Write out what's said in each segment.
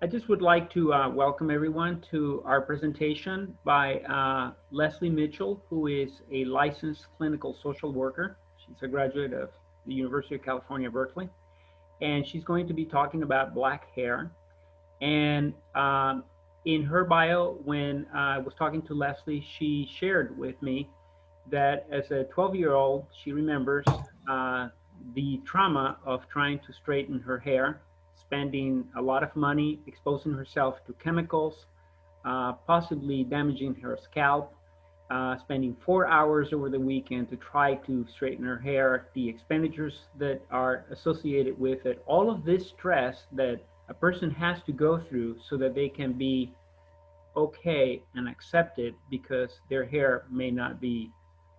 I just would like to welcome everyone to our presentation by Lesli Mitchell, who is a licensed clinical social worker. She's a graduate of the University of California, Berkeley, and she's going to be talking about black hair. And in her bio, when I was talking to Lesli, she shared with me that as a 12-year-old, she remembers the trauma of trying to straighten her hair, spending a lot of money, exposing herself to chemicals, possibly damaging her scalp, spending 4 hours over the weekend to try to straighten her hair, the expenditures that are associated with it, all of this stress that a person has to go through so that they can be okay and accepted because their hair may not be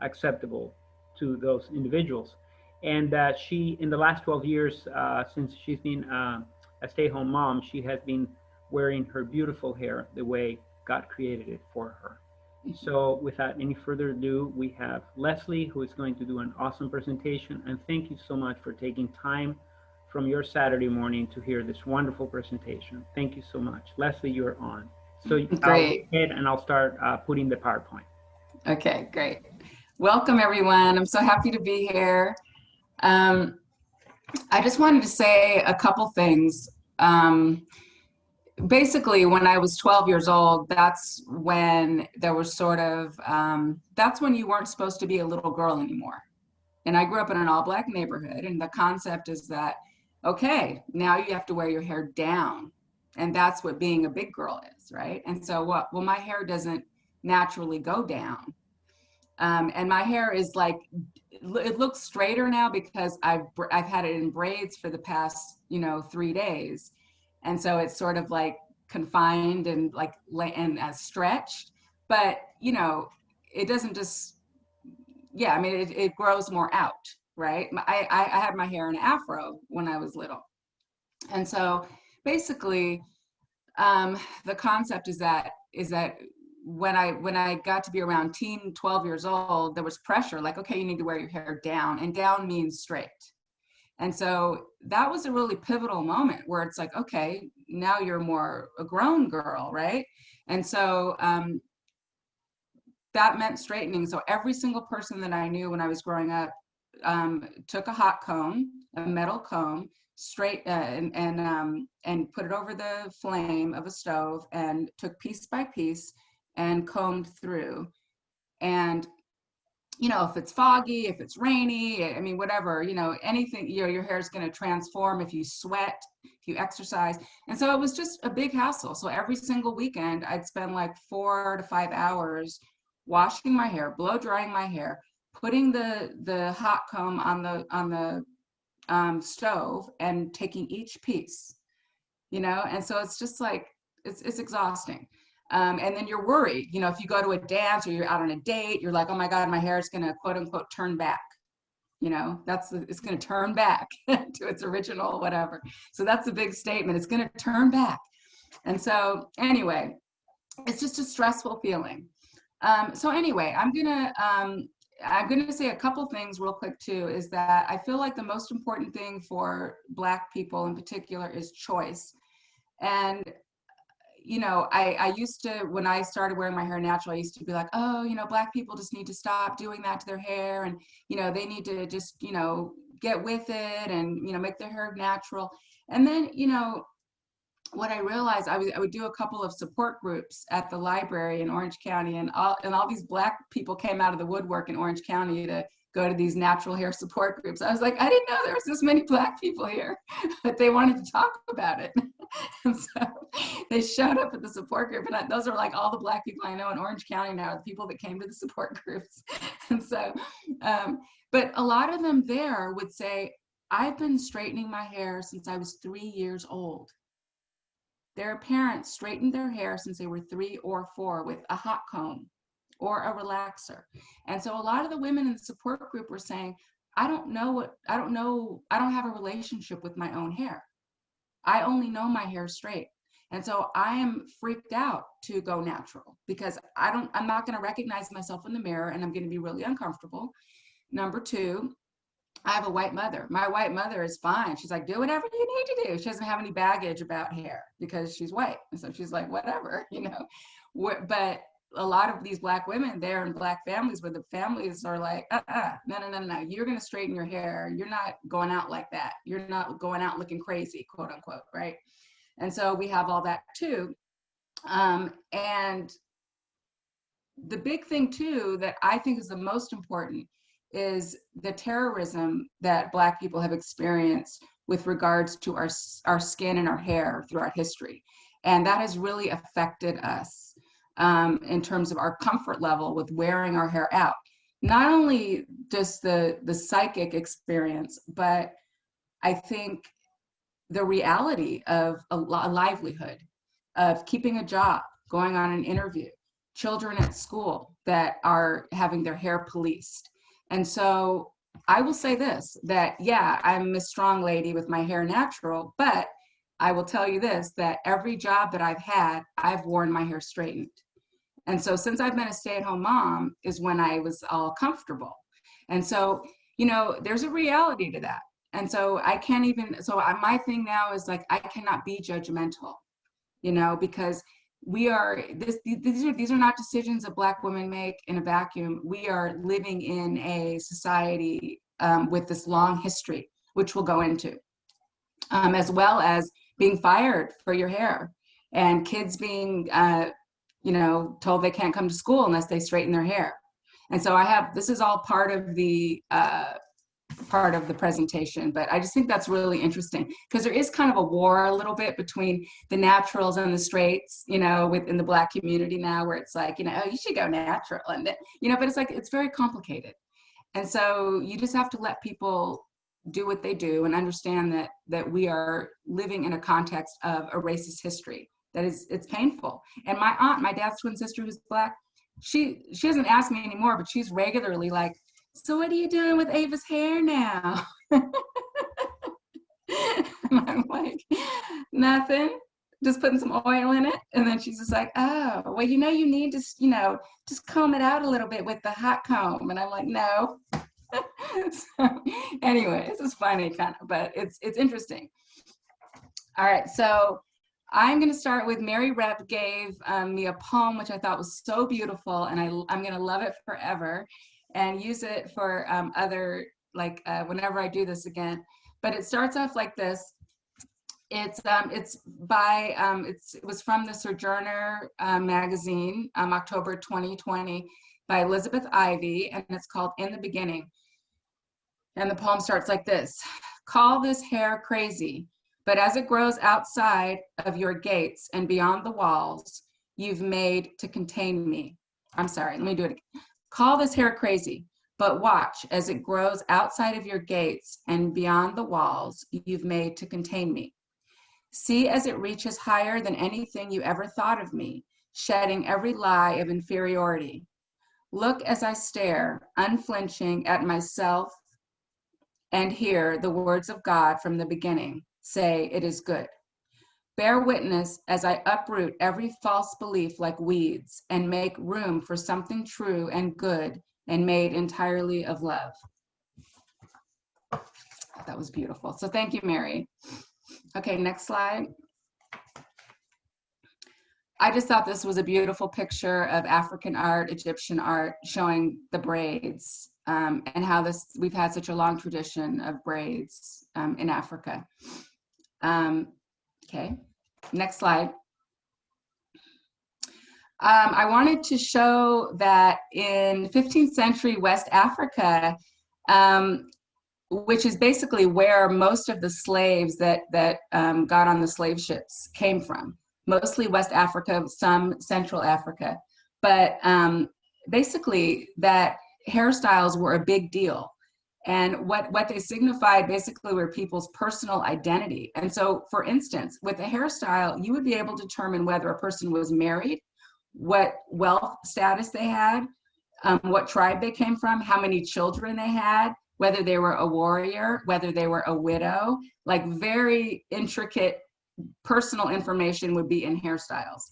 acceptable to those individuals. And that she, in the last 12 years, since she's been a stay-home mom, she has been wearing her beautiful hair the way God created it for her. So without any further ado, we have Lesli, who is going to do an awesome presentation. And thank you so much for taking time from your Saturday morning to hear this wonderful presentation. Thank you so much. Lesli, you're on. So Great. I'll go ahead and I'll start putting the PowerPoint. Okay, great. Welcome, everyone. I'm so happy to be here. I just wanted to say a couple things. Basically, when I was 12 years old, that's when there was sort of, that's when you weren't supposed to be a little girl anymore. And I grew up in an all-black neighborhood, and the concept is that, okay, now you have to wear your hair down. And that's what being a big girl is, right? And so what? Well, my hair doesn't naturally go down. And my hair is like, it looks straighter now because I've had it in braids for the past, 3 days. And so it's sort of like confined and like, and as stretched, but it doesn't just, yeah, I mean, it grows more out, right? I had my hair in afro when I was little. And so basically, the concept is that when I got to be around 12 years old, there was pressure, like, okay, you need to wear your hair down, and down means straight. And so that was a really pivotal moment where it's like, okay, now you're more a grown girl, right? And so that meant straightening. So every single person that I knew when I was growing up took a hot comb, a metal comb, straight and put it over the flame of a stove and took piece by piece and combed through. And if it's foggy, if it's rainy, I mean, whatever, anything, your hair is going to transform if you sweat, if you exercise. And so it was just a big hassle. So every single weekend I'd spend like 4 to 5 hours washing my hair, blow drying my hair, putting the hot comb on the stove and taking each piece, and so it's just like, it's exhausting. And then you're worried, if you go to a dance or you're out on a date, you're like, oh my God, my hair is going to quote unquote turn back. It's going to turn back to its original, whatever. So that's a big statement. It's going to turn back. And so anyway, it's just a stressful feeling. So anyway, I'm going to say a couple things real quick too, is that I feel like the most important thing for Black people in particular is choice. And I used to, when I started wearing my hair natural, I used to be like, oh, Black people just need to stop doing that to their hair. And, they need to just, get with it and, make their hair natural. And then, what I realized, I would do a couple of support groups at the library in Orange County, and all these Black people came out of the woodwork in Orange County to go to these natural hair support groups. I was like, I didn't know there was this many Black people here, but they wanted to talk about it. And so they showed up at the support group, and those are like all the Black people I know in Orange County now, the people that came to the support groups. And so, but a lot of them there would say, I've been straightening my hair since I was 3 years old. Their parents straightened their hair since they were 3 or 4 with a hot comb or a relaxer. And so a lot of the women in the support group were saying, I don't have a relationship with my own hair. I only know my hair straight. And so I am freaked out to go natural because I'm not going to recognize myself in the mirror, and I'm going to be really uncomfortable. Number 2, I have a white mother. My white mother is fine. She's like, do whatever you need to do. She doesn't have any baggage about hair because she's white. And so she's like, whatever, you know. But a lot of these Black women, they're in Black families where the families are like, no. You're going to straighten your hair. You're not going out like that. You're not going out looking crazy, quote unquote, right? And so we have all that too. And the big thing too that I think is the most important is the terrorism that Black people have experienced with regards to our skin and our hair throughout history. And that has really affected us in terms of our comfort level with wearing our hair out. Not only just the psychic experience, but I think the reality of a livelihood, of keeping a job, going on an interview, children at school that are having their hair policed. And so I will say this, that yeah, I'm a strong lady with my hair natural, but I will tell you this, that every job that I've had, I've worn my hair straightened. And so since I've been a stay-at-home mom is when I was all comfortable. And so, you know, there's a reality to that. And so I can't even, so my thing now is like, I cannot be judgmental, you know, because these are not decisions that Black women make in a vacuum. We are living in a society with this long history, which we'll go into, as well as being fired for your hair and kids being, you know, told they can't come to school unless they straighten their hair. And so this is all part of the presentation, but I just think that's really interesting because there is kind of a war a little bit between the naturals and the straights, you know, within the Black community now, where it's like, you know, oh, you should go natural, and you know, but it's like, it's very complicated. And so you just have to let people do what they do and understand that we are living in a context of a racist history that it's painful. And my aunt, my dad's twin sister who's Black, she doesn't ask me anymore, but she's regularly like, so what are you doing with Ava's hair now? And I'm like, nothing, just putting some oil in it. And then she's just like, oh, well, you know, you need to, you know, just comb it out a little bit with the hot comb. And I'm like, no. So, anyway, this is funny kind of, but it's interesting. All right, so I'm going to start with Mary Rep gave me a poem, which I thought was so beautiful, and I'm going to love it forever and use it for other, like whenever I do this again. But it starts off like this. It was from the Sojourner magazine, October 2020, by Elizabeth Ivy, and it's called In the Beginning. And the poem starts like this. Call this hair crazy, but as it grows outside of your gates and beyond the walls you've made to contain me. I'm sorry, let me do it again. Call this hair crazy, but watch as it grows outside of your gates and beyond the walls you've made to contain me. See as it reaches higher than anything you ever thought of me, shedding every lie of inferiority. Look as I stare, unflinching at myself, and hear the words of God from the beginning say, it is good. Bear witness as I uproot every false belief like weeds and make room for something true and good and made entirely of love. That was beautiful. So thank you, Mary. Okay, next slide. I just thought this was a beautiful picture of African art, Egyptian art, showing the braids and how we've had such a long tradition of braids in Africa. Okay, next slide. I wanted to show that in 15th century West Africa, which is basically where most of the slaves that got on the slave ships came from, mostly West Africa, some Central Africa, but basically that hairstyles were a big deal. And what they signified basically were people's personal identity. And so, for instance, with a hairstyle, you would be able to determine whether a person was married, what wealth status they had, what tribe they came from, how many children they had, whether they were a warrior, whether they were a widow, like very intricate personal information would be in hairstyles.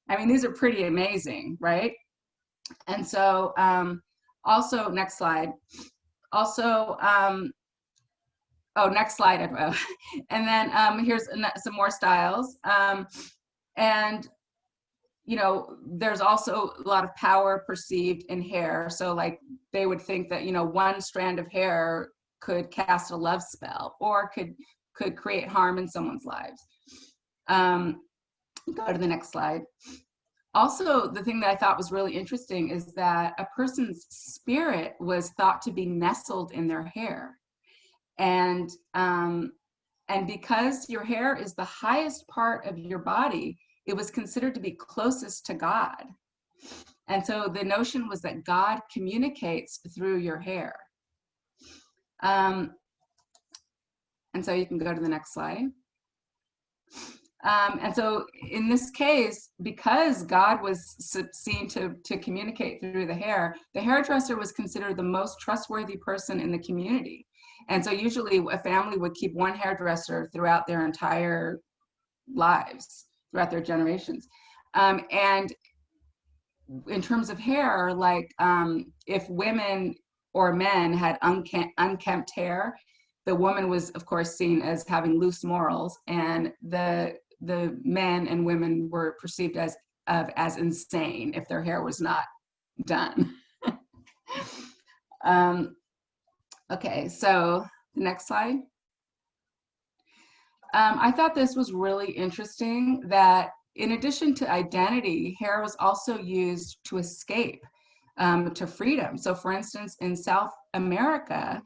I mean, these are pretty amazing, right? And so also, next slide. Also, Oh, next slide. And then here's some more styles. And you know, there's also a lot of power perceived in hair. So like they would think that, you know, one strand of hair could cast a love spell or could create harm in someone's lives. Go to the next slide. Also, the thing that I thought was really interesting is that a person's spirit was thought to be nestled in their hair. And because your hair is the highest part of your body, it was considered to be closest to God. And so the notion was that God communicates through your hair. And so you can go to the next slide. And so in this case, because God was seen to communicate through the hairdresser was considered the most trustworthy person in the community. And so usually a family would keep one hairdresser throughout their entire lives, throughout their generations. And in terms of hair, like if women or men had unkempt hair, the woman was of course seen as having loose morals, and the men and women were perceived as insane if their hair was not done. Okay, so the next slide. I thought this was really interesting that in addition to identity, hair was also used to escape, to freedom. So for instance, in South America,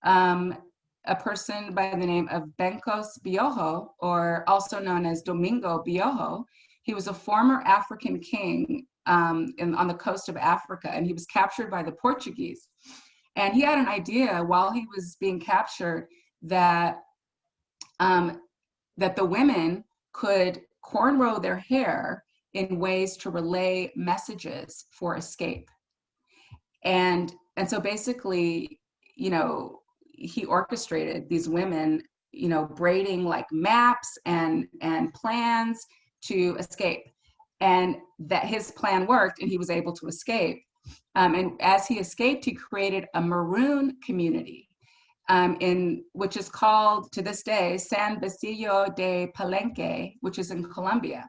a person by the name of Bencos Bioho, or also known as Domingo Bioho, he was a former African king on the coast of Africa, and he was captured by the Portuguese. And he had an idea while he was being captured that that the women could cornrow their hair in ways to relay messages for escape. And so basically, you know, he orchestrated these women, you know, braiding like maps and plans to escape. And that his plan worked and he was able to escape. And as he escaped, he created a maroon community, which is called to this day San Basilio de Palenque, which is in Colombia.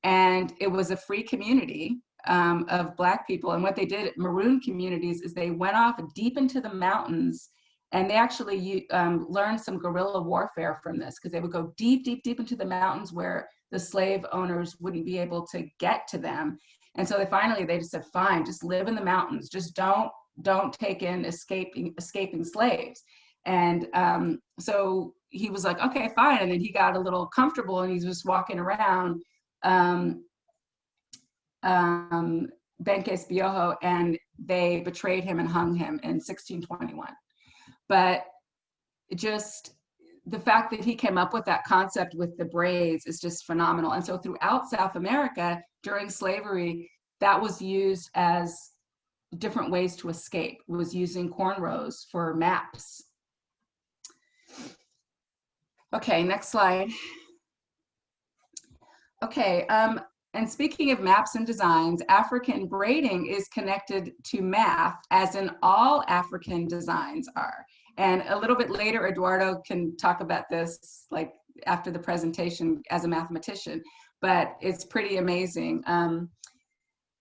And it was a free community of Black people. And what they did at maroon communities is they went off deep into the mountains, and they actually learned some guerrilla warfare from this, because they would go deep, deep, deep into the mountains where the slave owners wouldn't be able to get to them. And so they just said, fine, just live in the mountains. Just don't take in escaping slaves. And so he was like, okay, fine. And then he got a little comfortable and he's just walking around Benques Bioho, and they betrayed him and hung him in 1621. But just the fact that he came up with that concept with the braids is just phenomenal. And so throughout South America during slavery, that was used as different ways to escape. It was using cornrows for maps. Okay, next slide. Okay, and speaking of maps and designs, African braiding is connected to math, as in all African designs are. And a little bit later, Eduardo can talk about this, like after the presentation, as a mathematician, but it's pretty amazing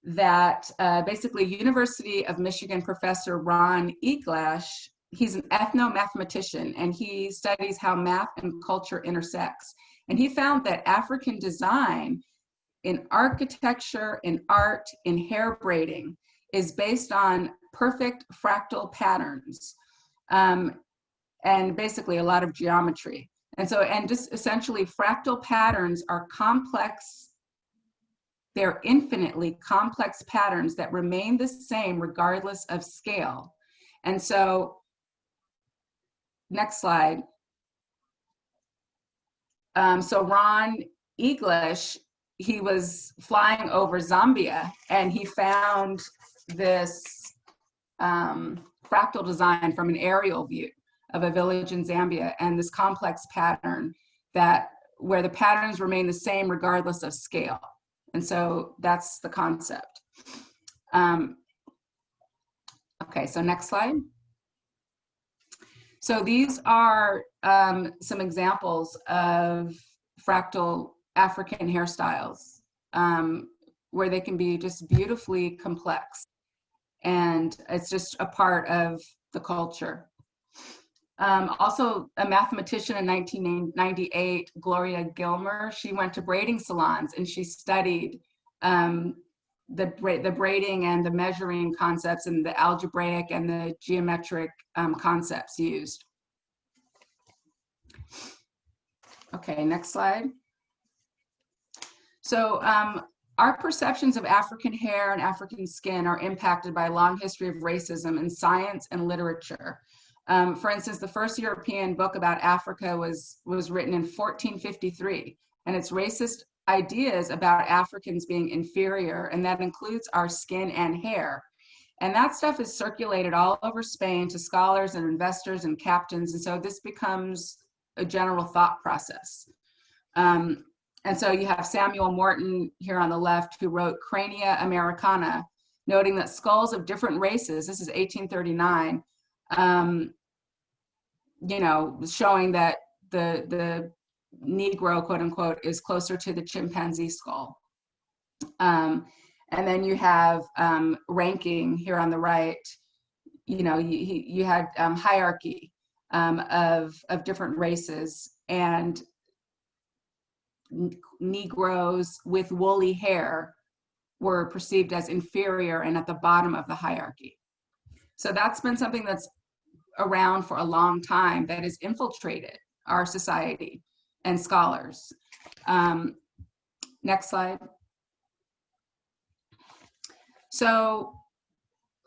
that basically University of Michigan professor Ron Eglash, he's an ethno-mathematician, and he studies how math and culture intersects. And he found that African design in architecture, in art, in hair braiding is based on perfect fractal patterns, and basically a lot of geometry. And so, and just essentially fractal patterns are complex. They're infinitely complex patterns that remain the same regardless of scale. And so, next slide. So Ron Eglash, he was flying over Zambia and he found this fractal design from an aerial view of a village in Zambia, and this complex pattern where the patterns remain the same regardless of scale. And so that's the concept. Okay, so next slide. So these are some examples of fractal African hairstyles, where they can be just beautifully complex. And it's just a part of the culture. Also, a mathematician in 1998, Gloria Gilmer, she went to braiding salons and she studied the braiding and the measuring concepts and the algebraic and the geometric concepts used. Okay, next slide. So our perceptions of African hair and African skin are impacted by a long history of racism in science and literature. For instance, the first European book about Africa was written in 1453, and its racist ideas about Africans being inferior, and that includes our skin and hair. And that stuff is circulated all over Spain to scholars and investors and captains, and so this becomes a general thought process. And so you have Samuel Morton here on the left, who wrote Crania Americana, noting that skulls of different races, this is 1839, you know, showing that the Negro, quote unquote, is closer to the chimpanzee skull. And then you have ranking here on the right. You know, you had hierarchy of different races, and Negroes with woolly hair were perceived as inferior and at the bottom of the hierarchy. So that's been something that's around for a long time, that has infiltrated our society and scholars. Next slide. So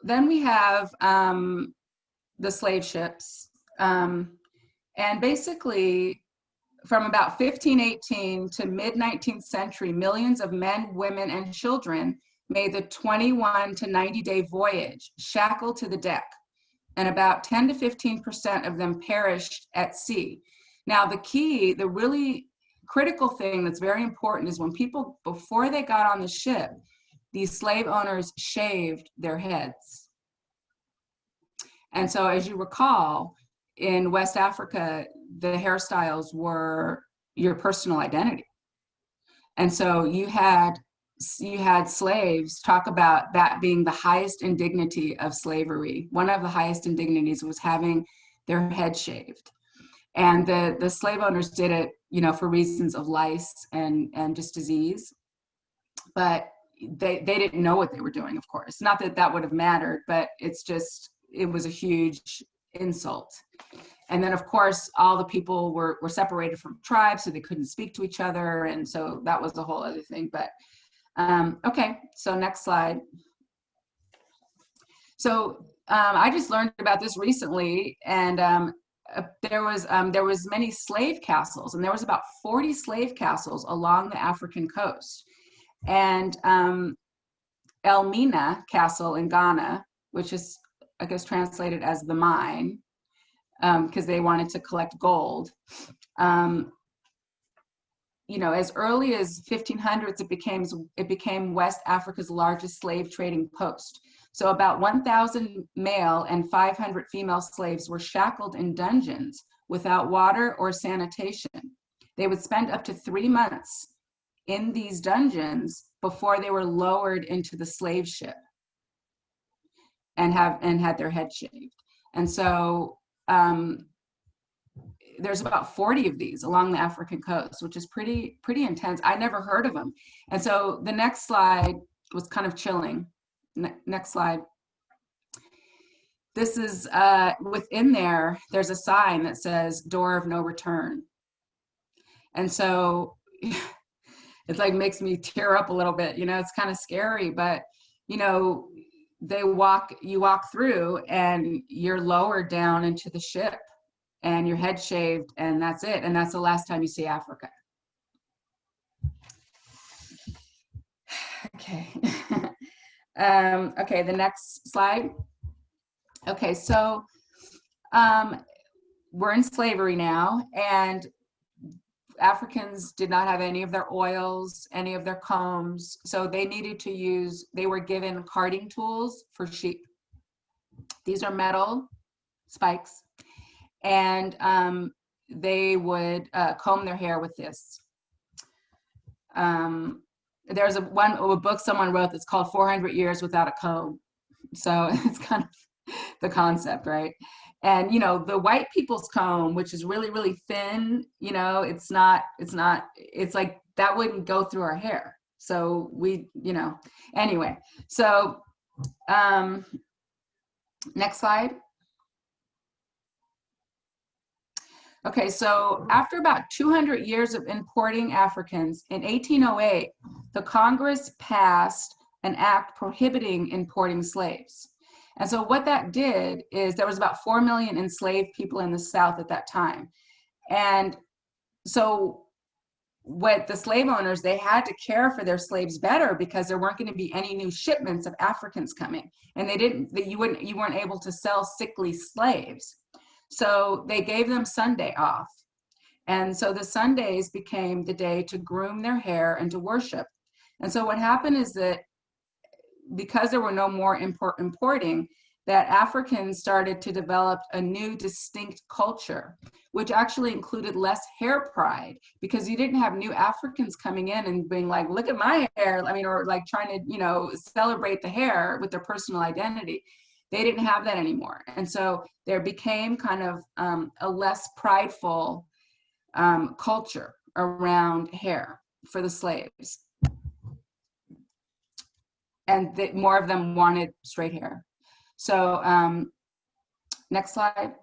then we have the slave ships. And basically, from about 1518 to mid-19th century, millions of men, women, and children made the 21 to 90-day voyage, shackled to the deck, and about 10 to 15% of them perished at sea. Now, the really critical thing that's very important is when people, before they got on the ship, these slave owners shaved their heads. And so, as you recall, in West Africa, the hairstyles were your personal identity. And so you had slaves talk about that being the highest indignity of slavery. One of the highest indignities was having their head shaved. And the slave owners did it, you know, for reasons of lice and just disease. But they didn't know what they were doing, of course. Not that that would have mattered, but it was a huge insult. And then, of course, all the people were separated from tribes, so they couldn't speak to each other. And so that was a whole other thing. But okay, so next slide. So I just learned about this recently, and there was many slave castles, and there was about 40 slave castles along the African coast. And Elmina Castle in Ghana, which is, I guess, translated as the mine, because they wanted to collect gold. You know, as early as 1500s, it became West Africa's largest slave trading post. So about 1,000 male and 500 female slaves were shackled in dungeons without water or sanitation. They would spend up to 3 months in these dungeons before they were lowered into the slave ship and had their head shaved. And so there's about 40 of these along the African coast, which is pretty intense. I never heard of them. And so the next slide was kind of chilling. Next slide. This is within there's a sign that says door of no return. And so it like makes me tear up a little bit, you know, it's kind of scary, but you know, you walk through and you're lowered down into the ship and your head shaved, and that's it. And that's the last time you see Africa. Okay. Okay, the next slide. Okay, so we're in slavery now, and Africans did not have any of their oils, any of their combs, so they were given carding tools for sheep. These are metal spikes, and they would comb their hair with this. There's a book someone wrote that's called 400 Years Without a Comb. So it's kind of the concept, right? And, you know, the white people's comb, which is really, really thin, you know, it's like that wouldn't go through our hair. So we, you know, anyway, so next slide. Okay, so after about 200 years of importing Africans, in 1808, the Congress passed an act prohibiting importing slaves. And so what that did is there was about 4 million enslaved people in the South at that time. And so what the slave owners, they had to care for their slaves better because there weren't going to be any new shipments of Africans coming. And you weren't able to sell sickly slaves. So they gave them Sunday off. And so the Sundays became the day to groom their hair and to worship. And so what happened is that because there were no more importing, that Africans started to develop a new distinct culture, which actually included less hair pride, because you didn't have new Africans coming in and being like, look at my hair, I mean, or like trying to, you know, celebrate the hair with their personal identity. They didn't have that anymore. And so there became kind of a less prideful culture around hair for the slaves. And more of them wanted straight hair. So next slide.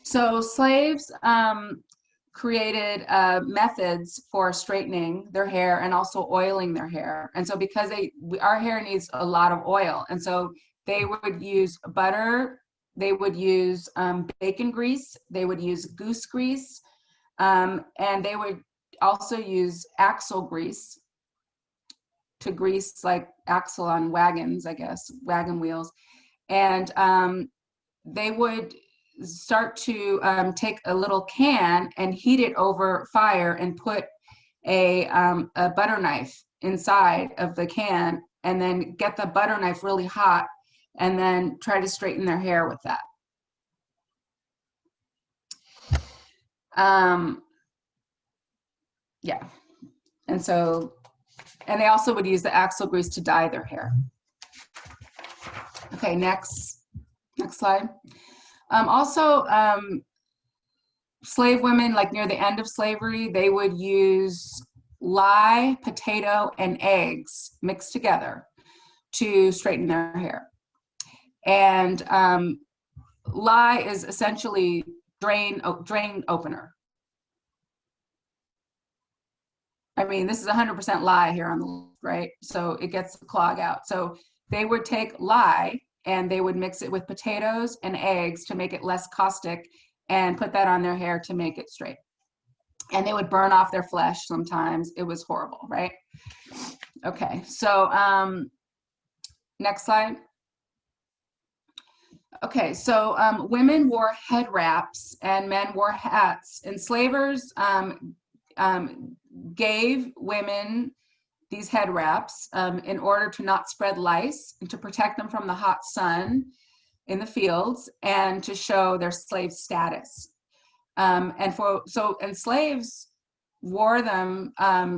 So slaves created methods for straightening their hair and also oiling their hair. And so because our hair needs a lot of oil, and so they would use butter, they would use bacon grease, they would use goose grease, and they would also use axle grease to grease like axle on wagons, I guess, wagon wheels. And they would start to take a little can and heat it over fire and put a butter knife inside of the can, and then get the butter knife really hot and then try to straighten their hair with that. Yeah, and so, and they also would use the axle grease to dye their hair. Okay, next slide. Also, slave women, like near the end of slavery, they would use lye, potato, and eggs mixed together to straighten their hair. And lye is essentially drain opener. I mean, this is 100% lye here on the left, right? So it gets the clog out. So they would take lye and they would mix it with potatoes and eggs to make it less caustic and put that on their hair to make it straight. And they would burn off their flesh sometimes. It was horrible, right? Okay, so next slide. Okay, so women wore head wraps and men wore hats. Enslavers gave women these head wraps in order to not spread lice and to protect them from the hot sun in the fields and to show their slave status. And slaves wore them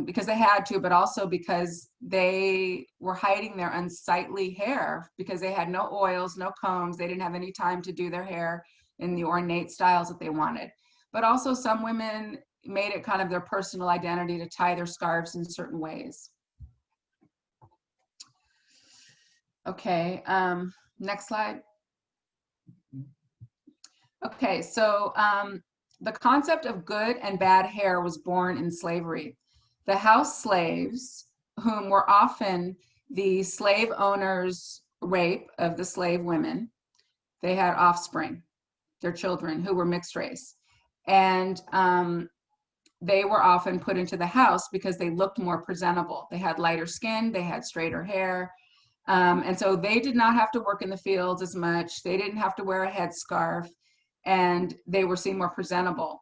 because they had to, but also because they were hiding their unsightly hair because they had no oils, no combs. They didn't have any time to do their hair in the ornate styles that they wanted. But also some women made it kind of their personal identity to tie their scarves in certain ways. Okay, next slide. Okay, so the concept of good and bad hair was born in slavery. The house slaves, whom were often the slave owners' rape of the slave women, they had offspring, their children, who were mixed race. And they were often put into the house because they looked more presentable. They had lighter skin, they had straighter hair. And so they did not have to work in the fields as much. They didn't have to wear a headscarf, and they were seen more presentable.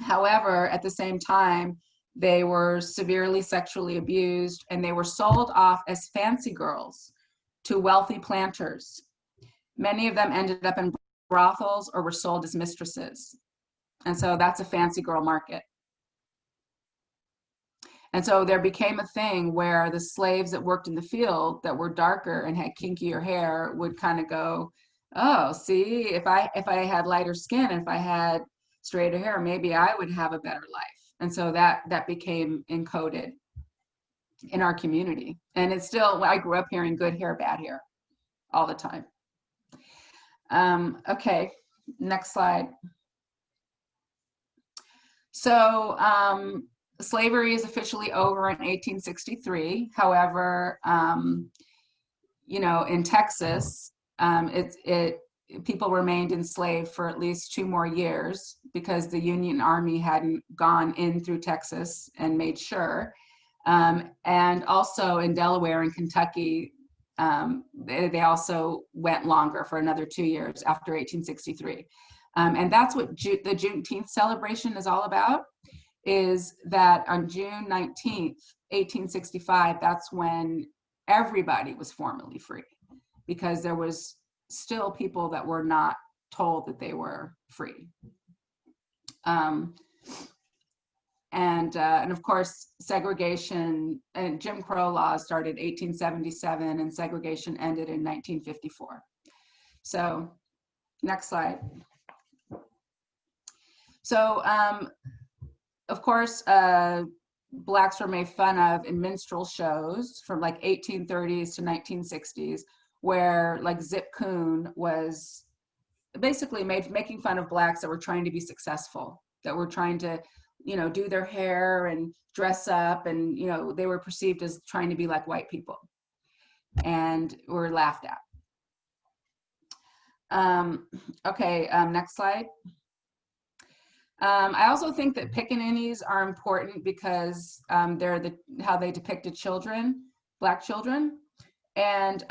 However, at the same time, they were severely sexually abused, and they were sold off as fancy girls to wealthy planters. Many of them ended up in brothels or were sold as mistresses. And so that's a fancy girl market. And so there became a thing where the slaves that worked in the field that were darker and had kinkier hair would kind of go, oh, see, if I had lighter skin, if I had straighter hair, maybe I would have a better life. And so that became encoded in our community. And it's still, I grew up hearing good hair, bad hair all the time. Okay, next slide. So slavery is officially over in 1863. However, you know, in Texas, people remained enslaved for at least 2 more years because the Union Army hadn't gone in through Texas and made sure. And also in Delaware and Kentucky, they also went longer for another 2 years after 1863. And that's what the Juneteenth celebration is all about, is that on June 19th, 1865, that's when everybody was formally free, because there was still people that were not told that they were free. And of course, segregation and Jim Crow laws started 1877 and segregation ended in 1954. So next slide. So of course, Blacks were made fun of in minstrel shows from like 1830s to 1960s, where like Zip Coon was basically making fun of Blacks that were trying to be successful, that were trying to, you know, do their hair and dress up, and, you know, they were perceived as trying to be like white people and were laughed at. Okay, next slide. I also think that pickaninnies are important because they're how they depicted children, Black children. And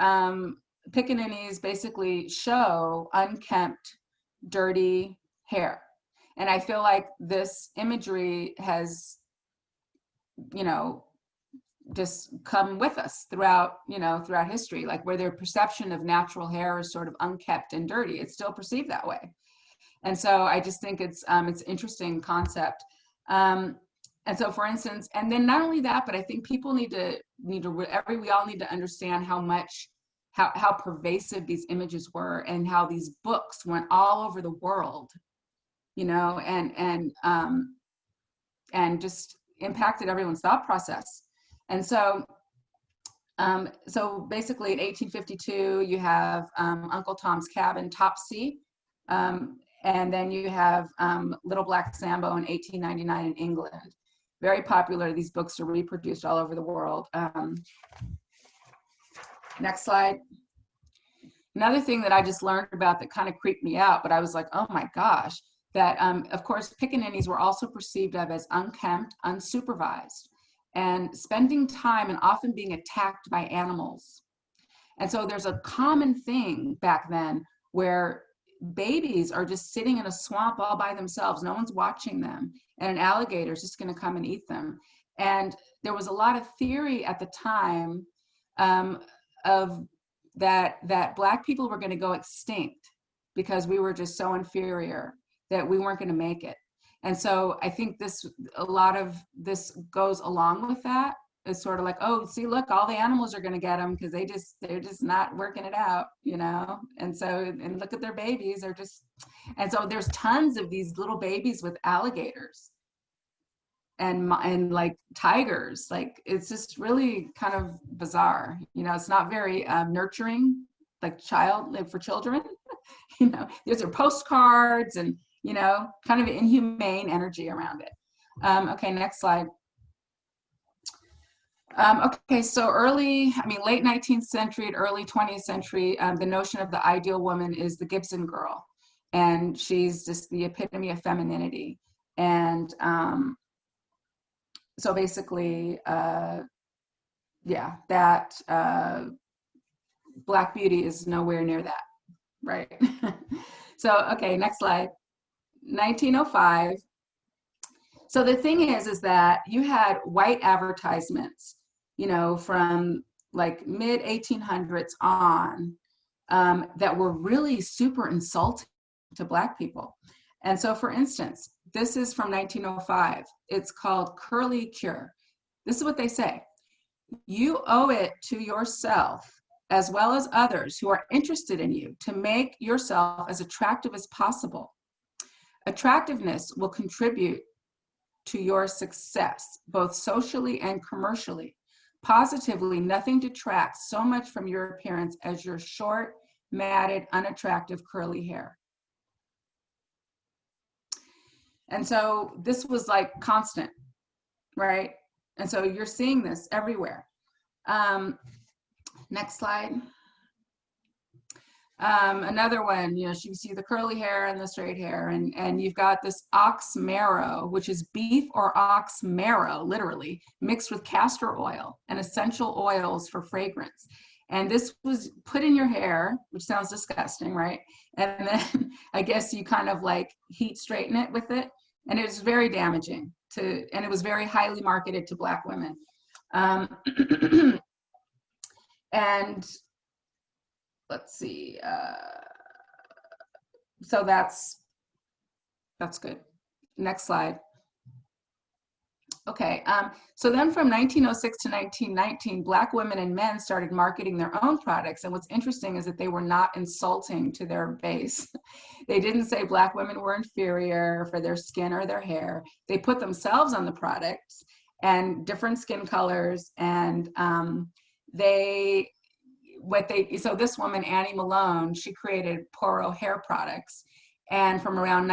pickaninnies basically show unkempt, dirty hair. And I feel like this imagery has, you know, just come with us throughout, you know, throughout history, like where their perception of natural hair is sort of unkept and dirty. It's still perceived that way. And so I just think it's an interesting concept. And so, for instance, and then not only that, but I think people we all need to understand how pervasive these images were, and how these books went all over the world, you know, and just impacted everyone's thought process. And so, so basically in 1852, you have Uncle Tom's Cabin, Topsy. And then you have Little Black Sambo in 1899 in England. Very popular. These books are reproduced all over the world. Next slide. Another thing that I just learned about that kind of creeped me out, but I was like, oh my gosh, that of course, pickaninnies were also perceived of as unkempt, unsupervised, and spending time and often being attacked by animals. And so there's a common thing back then where babies are just sitting in a swamp all by themselves. No one's watching them. And an alligator is just going to come and eat them. And there was a lot of theory at the time of that Black people were going to go extinct because we were just so inferior that we weren't going to make it. And so I think a lot of this goes along with that. It's sort of like, oh, see, look, all the animals are going to get them because they're just not working it out, you know? And so, and look at their babies, and so there's tons of these little babies with alligators and like tigers. Like, it's just really kind of bizarre. You know, it's not very nurturing, like for children. You know, there's their postcards and, you know, kind of inhumane energy around it. Okay, next slide. Okay, so late 19th century and early 20th century, the notion of the ideal woman is the Gibson girl. And she's just the epitome of femininity. And so basically, that Black beauty is nowhere near that, right? So, okay, next slide. 1905. So the thing is that you had white advertisements, you know, from like mid 1800s on, that were really super insulting to Black people. And so, for instance, this is from 1905. It's called Curly Cure. This is what they say. You owe it to yourself, as well as others who are interested in you, to make yourself as attractive as possible. Attractiveness will contribute to your success, both socially and commercially. Positively, nothing detracts so much from your appearance as your short, matted, unattractive, curly hair. And so this was like constant, right? And so you're seeing this everywhere. Next slide. Another one, you see the curly hair and the straight hair, and you've got this ox marrow, which is beef or ox marrow, literally, mixed with castor oil and essential oils for fragrance. And this was put in your hair, which sounds disgusting, right? And then I guess you kind of like heat straighten it with it. And it was very damaging and it was very highly marketed to Black women. And let's see. So that's good. Next slide. Okay, so then from 1906 to 1919, Black women and men started marketing their own products. And what's interesting is that they were not insulting to their base. They didn't say Black women were inferior for their skin or their hair. They put themselves on the products and different skin colors. And so this woman, Annie Malone, she created Poro hair products. And from around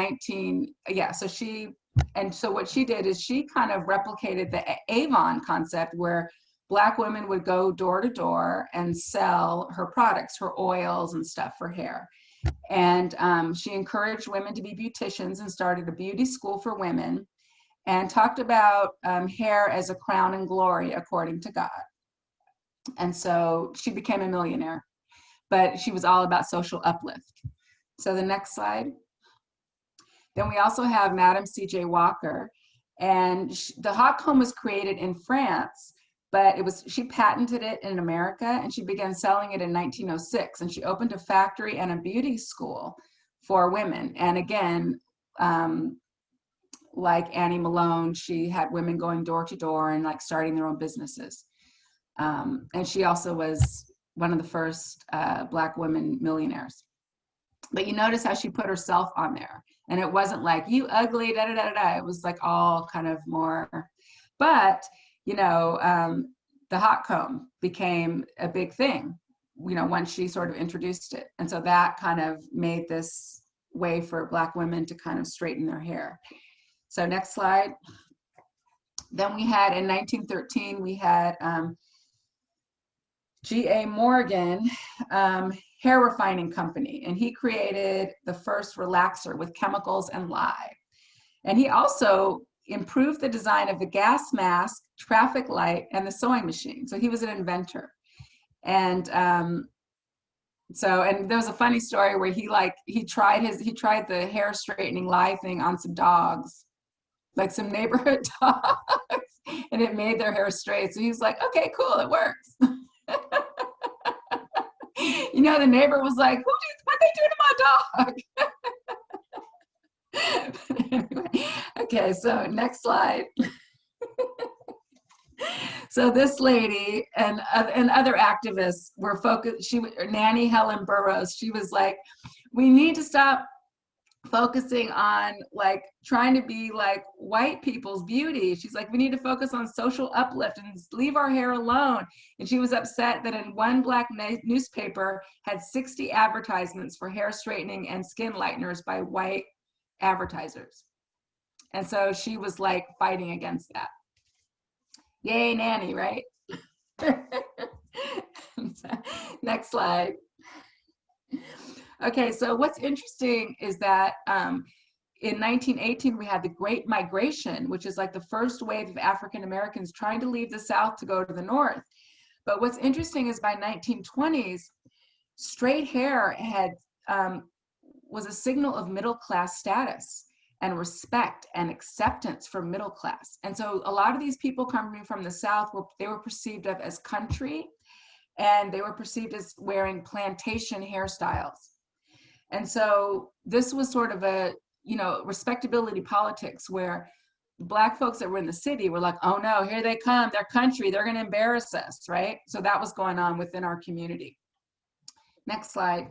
so what she did is she kind of replicated the Avon concept, where Black women would go door to door and sell her products, her oils and stuff for hair. And she encouraged women to be beauticians and started a beauty school for women, and talked about hair as a crown and glory according to God. And so she became a millionaire, but she was all about social uplift. So the next slide. Then we also have Madame C.J. Walker, and the hot comb was created in France, but she patented it in America, and she began selling it in 1906, and she opened a factory and a beauty school for women. And again, like Annie Malone, she had women going door to door and like starting their own businesses. And she also was one of the first Black women millionaires. But you notice how she put herself on there. And it wasn't like, you ugly, da da da da. It was like all kind of more. But, the hot comb became a big thing, once she sort of introduced it. And so that kind of made this way for Black women to kind of straighten their hair. So next slide. Then we had, in 1913, we had G.A. Morgan hair refining company, and he created the first relaxer with chemicals and lye. And he also improved the design of the gas mask, traffic light, and the sewing machine. So he was an inventor. And and there was a funny story where he tried the hair straightening lye thing on some dogs, like some neighborhood dogs, and it made their hair straight. So he was like, okay, cool, it works. The neighbor was like, what they doing to my dog? Anyway, okay, so next slide. So this lady and other activists were focused. Nanny Helen Burroughs, she was like, we need to stop focusing on like trying to be like white people's beauty. She's like, we need to focus on social uplift and leave our hair alone. And she was upset that in one Black newspaper had 60 advertisements for hair straightening and skin lighteners by white advertisers. And so she was like fighting against that. Yay, Nanny, right? Next slide. Okay, so what's interesting is that in 1918, we had the Great Migration, which is like the first wave of African Americans trying to leave the South to go to the North. But what's interesting is by 1920s, straight hair was a signal of middle class status and respect and acceptance for middle class. And so a lot of these people coming from the South, they were perceived of as country, and they were perceived as wearing plantation hairstyles. And so this was sort of a, respectability politics where Black folks that were in the city were like, oh no, here they come, their country, they're going to embarrass us, right? So that was going on within our community. Next slide.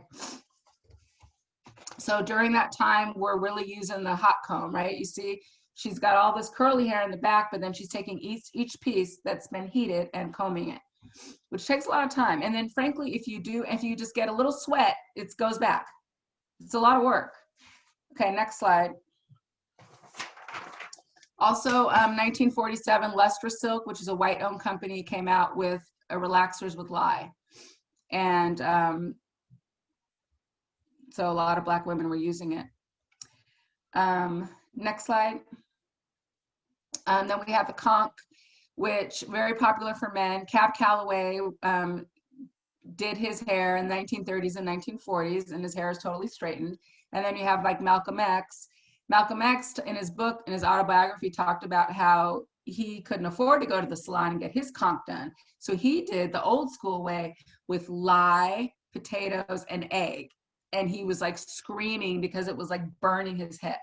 So during that time, we're really using the hot comb, right? You see, she's got all this curly hair in the back, but then she's taking each piece that's been heated and combing it, which takes a lot of time. And then frankly, if you just get a little sweat, it goes back. It's a lot of work. Okay, next slide. Also, 1947, Lustra Silk, which is a white-owned company, came out with relaxers with lye. And so a lot of Black women were using it. Next slide. Then we have the conch, which very popular for men. Cab Calloway did his hair in the 1930s and 1940s, and his hair is totally straightened. And then you have like Malcolm X. Malcolm X, in his book, in his autobiography, talked about how he couldn't afford to go to the salon and get his conch done. So he did the old school way with lye, potatoes, and egg. And he was like screaming because it was like burning his head.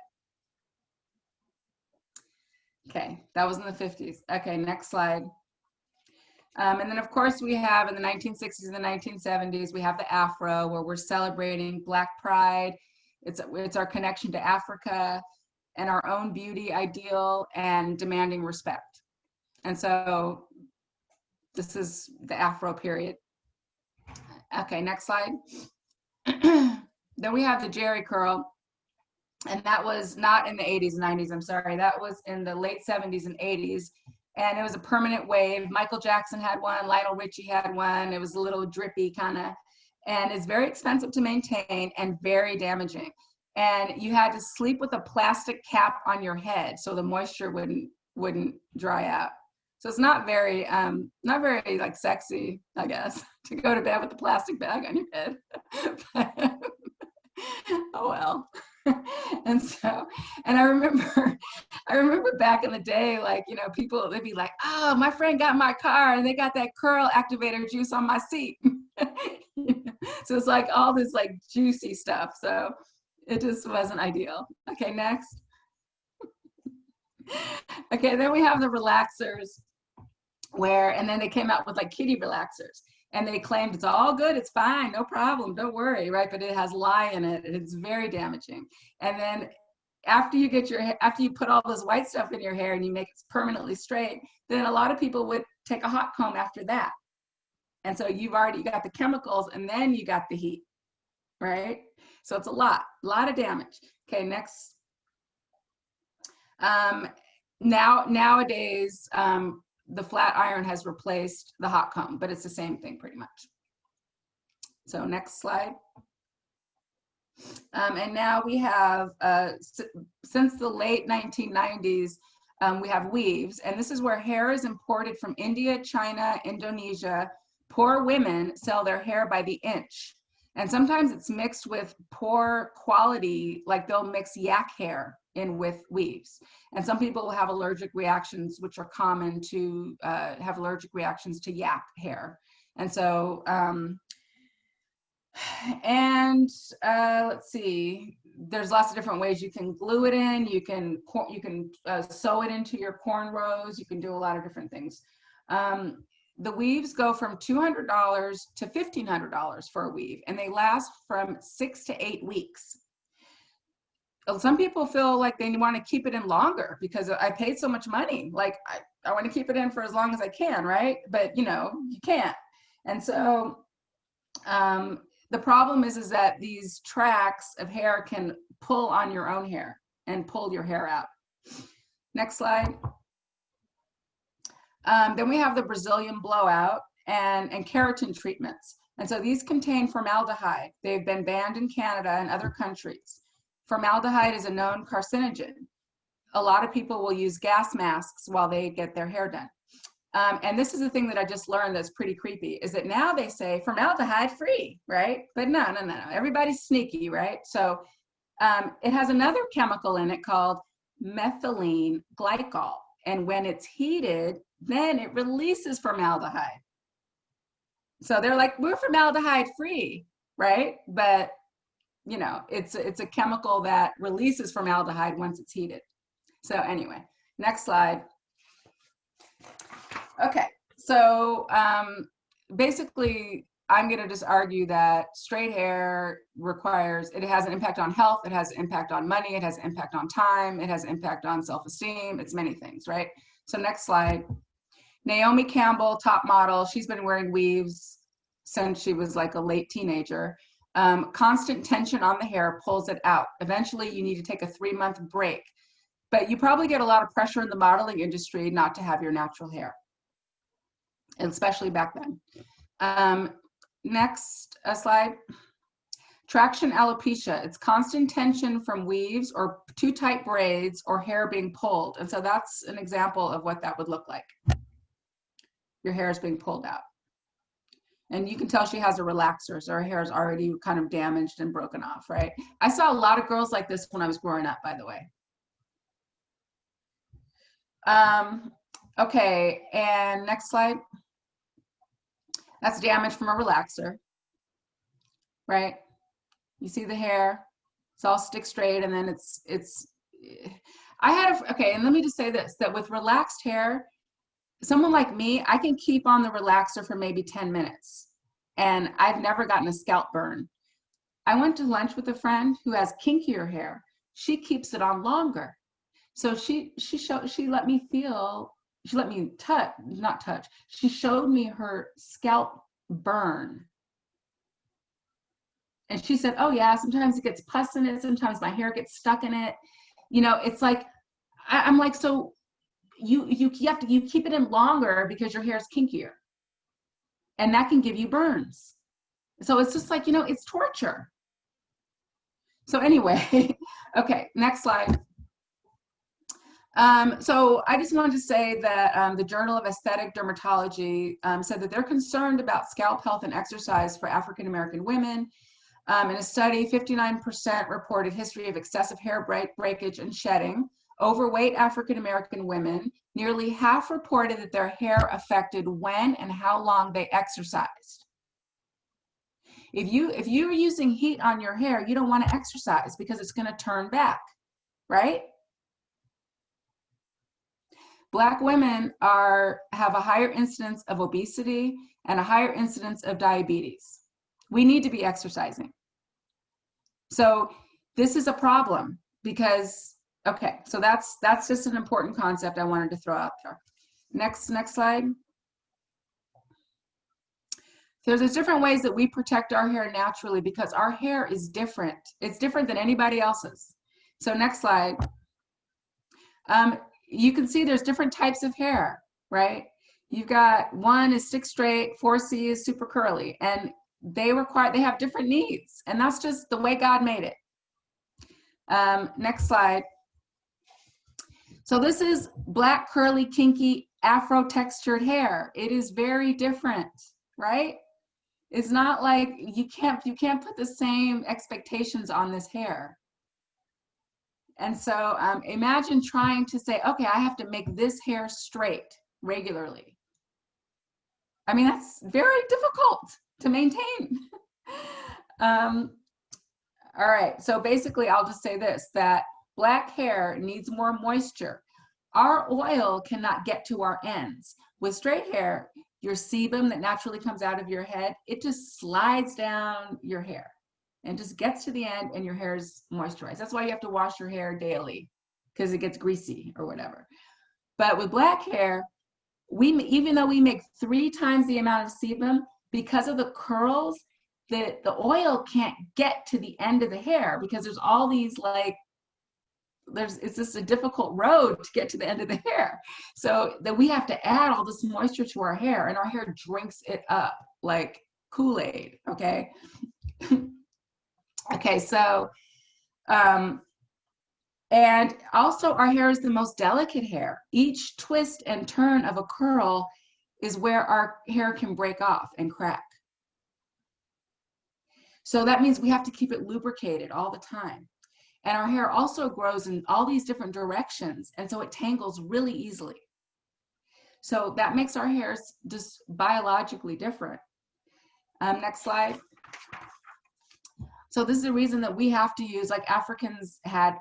Okay, that was in the 50s. Okay, next slide. And then of course we have in the 1960s and the 1970s, we have the Afro, where we're celebrating Black pride. It's our connection to Africa and our own beauty ideal and demanding respect. And so this is the Afro period. Okay, next slide. Then we have the Jerry curl, and that was not in the 80s and 90s, I'm sorry. That was in the late 70s and 80s, and it was a permanent wave. Michael Jackson had one, Lionel Richie had one. It was a little drippy kind of, and it's very expensive to maintain and very damaging. And you had to sleep with a plastic cap on your head so the moisture wouldn't dry out. So it's not very like sexy, I guess, to go to bed with a plastic bag on your head. Oh well. And I remember back in the day, like, people, they'd be like, oh, my friend got my car and they got that curl activator juice on my seat. So it's like all this like juicy stuff. So it just wasn't ideal. Okay, next. Okay, then we have the relaxers and then they came out with like kitty relaxers. And they claimed it's all good, it's fine, no problem, don't worry, right? But it has lye in it, and it's very damaging. And then after you put all this white stuff in your hair and you make it permanently straight, then a lot of people would take a hot comb after that. And so you've already got the chemicals, and then you got the heat, right? So it's a lot of damage. Okay, next. Nowadays, the flat iron has replaced the hot comb, but it's the same thing pretty much. So next slide. And now we have, since the late 1990s, we have weaves, and this is where hair is imported from India, China, Indonesia. Poor women sell their hair by the inch. And sometimes it's mixed with poor quality, like they'll mix yak hair in with weaves. And some people will have allergic reactions, which are common to have allergic reactions to yak hair. And so, let's see, there's lots of different ways you can glue it in. You can sew it into your cornrows. You can do a lot of different things. The weaves go from $200 to $1,500 for a weave, and they last from 6 to 8 weeks. Some people feel like they want to keep it in longer because I paid so much money. Like I want to keep it in for as long as I can, right? But you can't. And so the problem is that these tracts of hair can pull on your own hair and pull your hair out. Next slide. Then we have the Brazilian blowout and keratin treatments. And so these contain formaldehyde. They've been banned in Canada and other countries. Formaldehyde is a known carcinogen. A lot of people will use gas masks while they get their hair done. And this is the thing that I just learned that's pretty creepy, is that now they say formaldehyde free, right? But no. Everybody's sneaky, right? So it has another chemical in it called methylene glycol. And when it's heated, then it releases formaldehyde. So they're like, we're formaldehyde free, right? But you know, it's a chemical that releases formaldehyde once it's heated. So anyway, next slide. Okay, so basically, I'm going to just argue that straight hair it has an impact on health, it has an impact on money, it has an impact on time, it has an impact on self-esteem, it's many things, right? So next slide. Naomi Campbell, top model, she's been wearing weaves since she was like a late teenager. Constant tension on the hair pulls it out. Eventually, you need to take a 3-month break. But you probably get a lot of pressure in the modeling industry not to have your natural hair, especially back then. Next slide. Traction alopecia. It's constant tension from weaves or too tight braids or hair being pulled. And so that's an example of what that would look like. Your hair is being pulled out. And you can tell she has a relaxer, so her hair is already kind of damaged and broken off, right? I saw a lot of girls like this when I was growing up, by the way. Okay, and next slide. That's damage from a relaxer, right? You see the hair, it's all stick straight, and then okay, and let me just say this, that with relaxed hair, someone like me, I can keep on the relaxer for maybe 10 minutes, and I've never gotten a scalp burn. I went to lunch with a friend who has kinkier hair. She keeps it on longer. So she let me feel, she let me touch, not touch, she showed me her scalp burn. And she said, oh yeah, sometimes it gets pus in it, sometimes my hair gets stuck in it. You know, it's like, I'm like, so you keep it in longer because your hair is kinkier. And that can give you burns. So it's just like, you know, it's torture. So anyway, okay, next slide. So I just wanted to say that the Journal of Aesthetic Dermatology said that they're concerned about scalp health and exercise for African American women. In a study, 59% reported history of excessive hair breakage and shedding. Overweight African American women, nearly half reported that their hair affected when and how long they exercised. If you're using heat on your hair, you don't want to exercise because it's going to turn back, right? Black women have a higher incidence of obesity and a higher incidence of diabetes. We need to be exercising. So this is a problem because, okay, so that's just an important concept I wanted to throw out there. Next slide. There's different ways that we protect our hair naturally because our hair is different. It's different than anybody else's. So next slide. You can see there's different types of hair, right? You've got 1 is stick straight, 4C is super curly, and they have different needs, and that's just the way God made it. Next slide. So this is black, curly, kinky, afro textured hair. It is very different, right? It's not like you can't put the same expectations on this hair. And so imagine trying to say, okay, I have to make this hair straight regularly. I mean, that's very difficult to maintain. All right, so basically I'll just say this, that black hair needs more moisture. Our oil cannot get to our ends. With straight hair, your sebum that naturally comes out of your head, it just slides down your hair and just gets to the end and your hair is moisturized. That's why you have to wash your hair daily, because it gets greasy or whatever. But with black hair, even though we make 3 times the amount of sebum, because of the curls, the oil can't get to the end of the hair because there's all these it's just a difficult road to get to the end of the hair. So that we have to add all this moisture to our hair, and our hair drinks it up like Kool-Aid, okay? Okay, so, and also our hair is the most delicate hair. Each twist and turn of a curl is where our hair can break off and crack. So that means we have to keep it lubricated all the time. And our hair also grows in all these different directions, and so it tangles really easily. So that makes our hairs just biologically different. Next slide. So this is the reason that we have to use, like Africans had,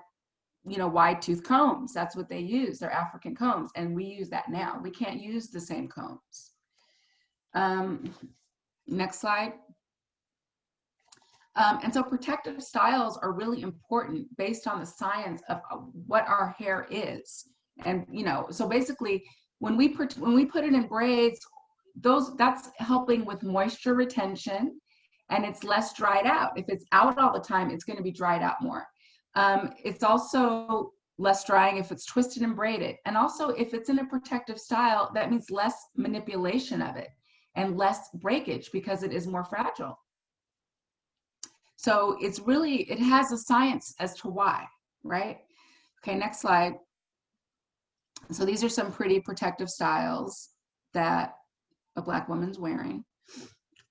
wide tooth combs. That's what they use. They're African combs. And we use that now. We can't use the same combs. Next slide. And so protective styles are really important based on the science of what our hair is. And, so basically when we put it in braids, that's helping with moisture retention, and it's less dried out. If it's out all the time, it's going to be dried out more. It's also less drying if it's twisted and braided. And also if it's in a protective style, that means less manipulation of it and less breakage because it is more fragile. So it has a science as to why, right? Okay, next slide. So these are some pretty protective styles that a Black woman's wearing.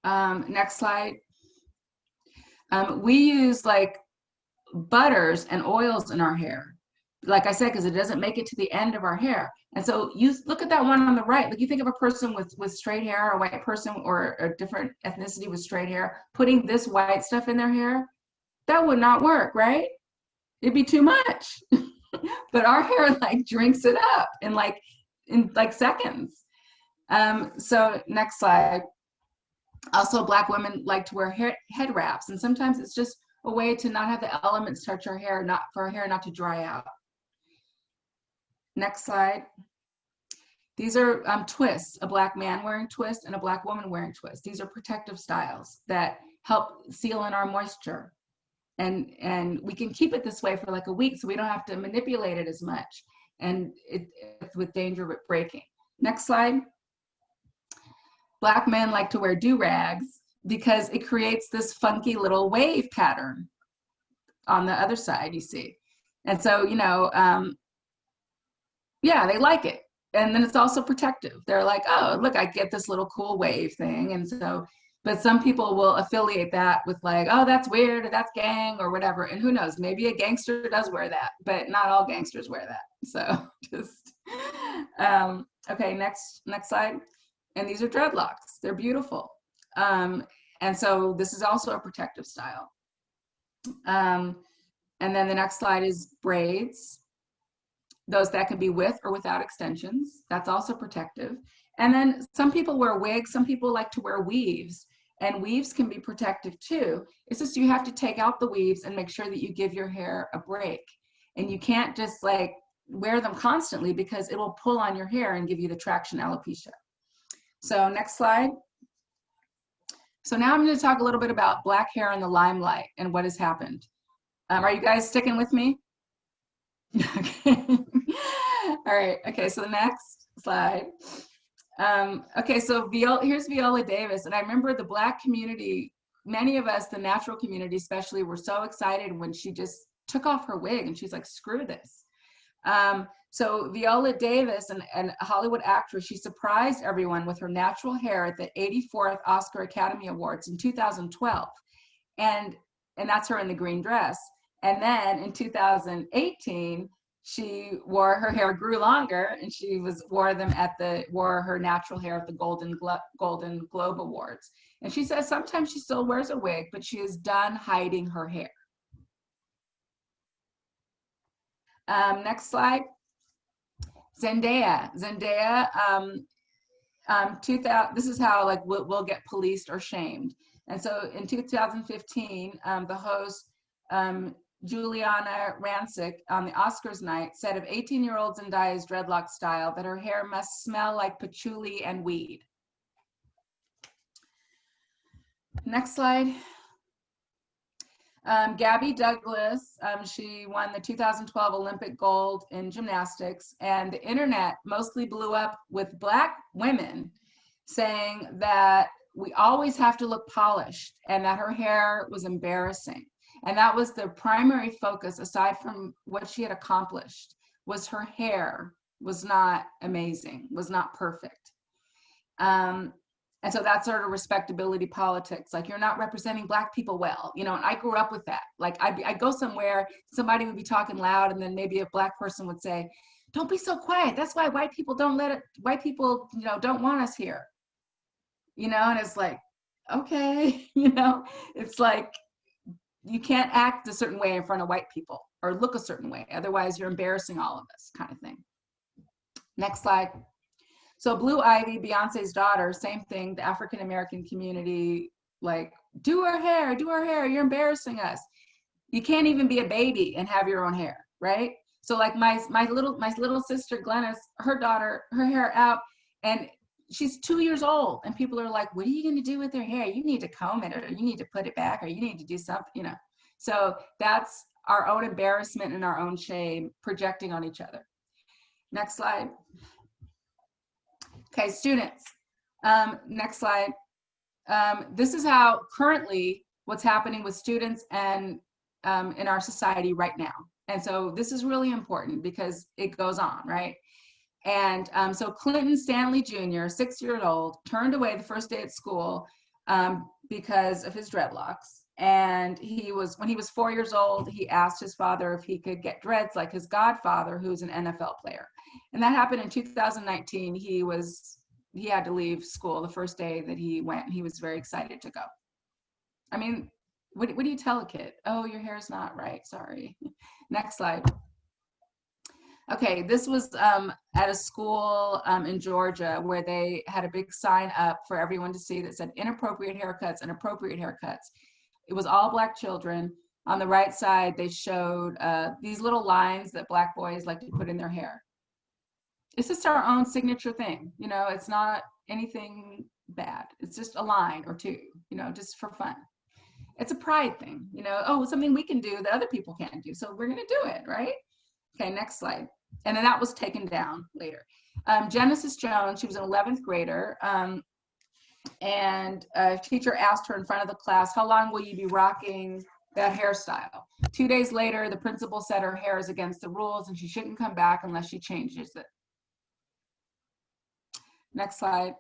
Next slide. We use like butters and oils in our hair, like I said, because it doesn't make it to the end of our hair. And so you look at that one on the right, like you think of a person with straight hair, a white person or a different ethnicity with straight hair, putting this white stuff in their hair, that would not work, right? It'd be too much. But our hair like drinks it up in like seconds. So next slide. Also, Black women like to wear head wraps, and sometimes it's just a way to not have the elements touch our hair, for our hair not to dry out. Next slide. These are twists, a Black man wearing twists and a Black woman wearing twists. These are protective styles that help seal in our moisture. And we can keep it this way for like a week so we don't have to manipulate it as much, and it's with danger of it breaking. Next slide. Black men like to wear do-rags because it creates this funky little wave pattern on the other side, you see. And so, yeah, they like it. And then it's also protective. They're like, oh, look, I get this little cool wave thing. And so, but some people will affiliate that with like, oh, that's weird, or that's gang, or whatever. And who knows, maybe a gangster does wear that, but not all gangsters wear that. So just, okay, next slide. And these are dreadlocks. They're beautiful. And so this is also a protective style. And then the next slide is braids. Those that can be with or without extensions. That's also protective. And then some people wear wigs. Some people like to wear weaves. And weaves can be protective too. It's just you have to take out the weaves and make sure that you give your hair a break. And you can't just like wear them constantly because it will pull on your hair and give you the traction alopecia. So next slide. So now I'm going to talk a little bit about Black hair in the limelight and what has happened. Are you guys sticking with me? Okay. All right. Okay. So the next slide. Okay. So here's Viola Davis. And I remember the Black community, many of us, the natural community especially, were so excited when she just took off her wig and she's like, screw this. So Viola Davis, an Hollywood actress, she surprised everyone with her natural hair at the 84th Oscar Academy Awards in 2012. And that's her in the green dress. And then in 2018, her hair grew longer, and she wore her natural hair at the Golden Globe Awards. And she says sometimes she still wears a wig, but she is done hiding her hair. Next slide. Zendaya, this is how like we'll get policed or shamed. And so in 2015, the host, Juliana Rancic, on the Oscars night said of 18-year-old Zendaya's dreadlock style that her hair must smell like patchouli and weed. Next slide. Gabby Douglas, she won the 2012 Olympic gold in gymnastics, and the internet mostly blew up with Black women saying that we always have to look polished and that her hair was embarrassing. And that was the primary focus, aside from what she had accomplished, was her hair was not amazing, was not perfect. And so that's sort of respectability politics. Like, you're not representing Black people well, and I grew up with that. Like, I'd go somewhere, somebody would be talking loud, and then maybe a Black person would say, don't be so quiet. That's why white people don't want us here. And it's like, okay, it's like, you can't act a certain way in front of white people or look a certain way. Otherwise, you're embarrassing all of us, kind of thing. Next slide. So Blue Ivy, Beyonce's daughter, same thing. The African American community, like, do her hair, you're embarrassing us. You can't even be a baby and have your own hair, right? So like my little sister Glennis, her daughter, her hair out, and she's 2 years old, and people are like, what are you going to do with her hair? You need to comb it, or you need to put it back, or you need to do something, you know. So that's our own embarrassment and our own shame projecting on each other. Next slide. Okay, students. Next slide. This is how currently what's happening with students and in our society right now. And so this is really important because it goes on, right? And so Clinton Stanley Jr., 6 years old, turned away the first day at school because of his dreadlocks. And when he was 4 years old, he asked his father if he could get dreads like his godfather, who's an NFL player. And that happened in 2019. He had to leave school the first day that he went. He was very excited to go. I mean, what do you tell a kid? Oh, your hair's not right, sorry. Next slide. Okay, this was at a school in Georgia where they had a big sign up for everyone to see that said inappropriate haircuts, inappropriate haircuts. It was all Black children. On the right side, they showed these little lines that Black boys like to put in their hair. It's just our own signature thing, you know, it's not anything bad. It's just a line or two, you know, just for fun. It's a pride thing, you know, oh, something we can do that other people can't do, so we're gonna do it, right? Okay, next slide. And then that was taken down later. Genesis Jones, she was an 11th grader, and a teacher asked her in front of the class, how long will you be rocking that hairstyle? 2 days later, the principal said her hair is against the rules and she shouldn't come back unless she changes it. Next slide.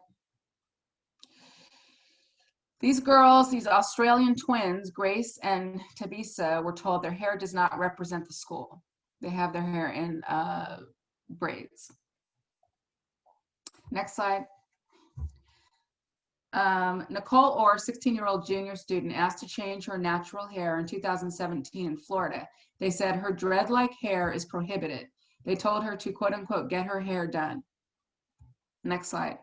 These girls, these Australian twins, Grace and Tabisa, were told their hair does not represent the school. They have their hair in braids. Next slide. Nicole Orr, 16-year-old junior student, asked to change her natural hair in 2017 in Florida. They said her dread-like hair is prohibited. They told her to, quote unquote, get her hair done. Next slide.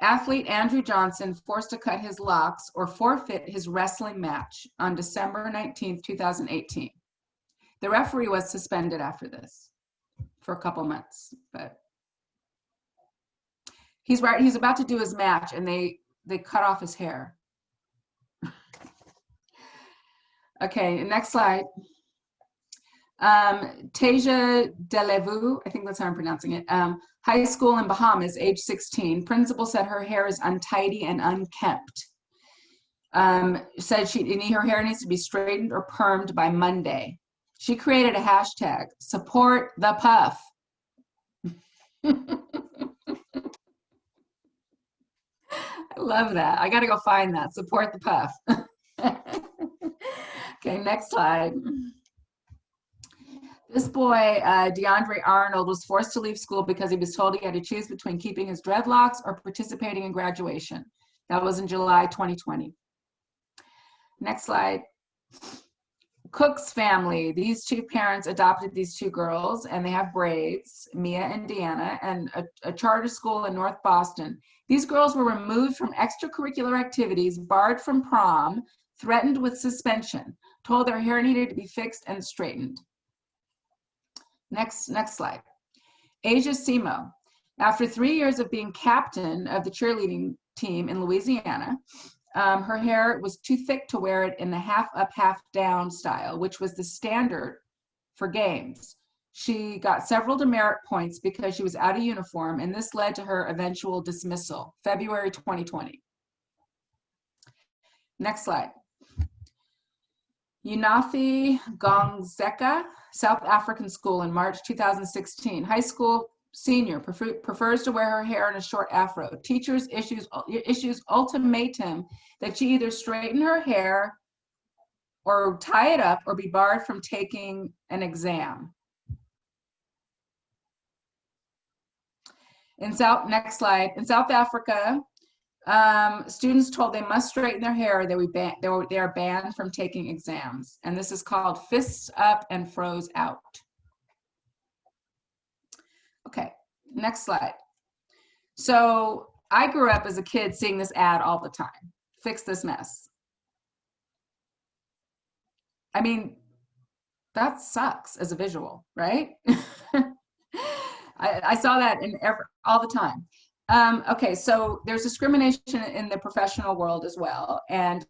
Athlete Andrew Johnson forced to cut his locks or forfeit his wrestling match on December 19th, 2018. The referee was suspended after this for a couple months, but he's about to do his match and they cut off his hair. Okay, next slide. Tasia Delevu, I think that's how I'm pronouncing it, high school in Bahamas, age 16. Principal said her hair is untidy and unkempt. Said her hair needs to be straightened or permed by Monday. She created a hashtag, support the puff. I love that. I got to go find that, support the puff. Okay, next slide. This boy, DeAndre Arnold, was forced to leave school because he was told he had to choose between keeping his dreadlocks or participating in graduation. That was in July 2020. Next slide. Cook's family, these two parents adopted these two girls and they have braids, Mia and Deanna, and a charter school in North Boston. These girls were removed from extracurricular activities, barred from prom, threatened with suspension, told their hair needed to be fixed and straightened. Next slide. Asia Simo, after 3 years of being captain of the cheerleading team in Louisiana, her hair was too thick to wear it in the half up, half down style, which was the standard for games. She got several demerit points because she was out of uniform, and this led to her eventual dismissal, February 2020. Next slide. Unathi Gongzeka, South African school in March 2016. High school senior prefers to wear her hair in a short afro. Teachers issues ultimatum that she either straighten her hair or tie it up or be barred from taking an exam. Next slide. In South Africa, Students told they must straighten their hair or they are banned from taking exams. And this is called fists up and froze out. Okay, next slide. So I grew up as a kid seeing this ad all the time. Fix this mess. I mean, that sucks as a visual, right? I saw that all the time. Okay, so there's discrimination in the professional world as well. And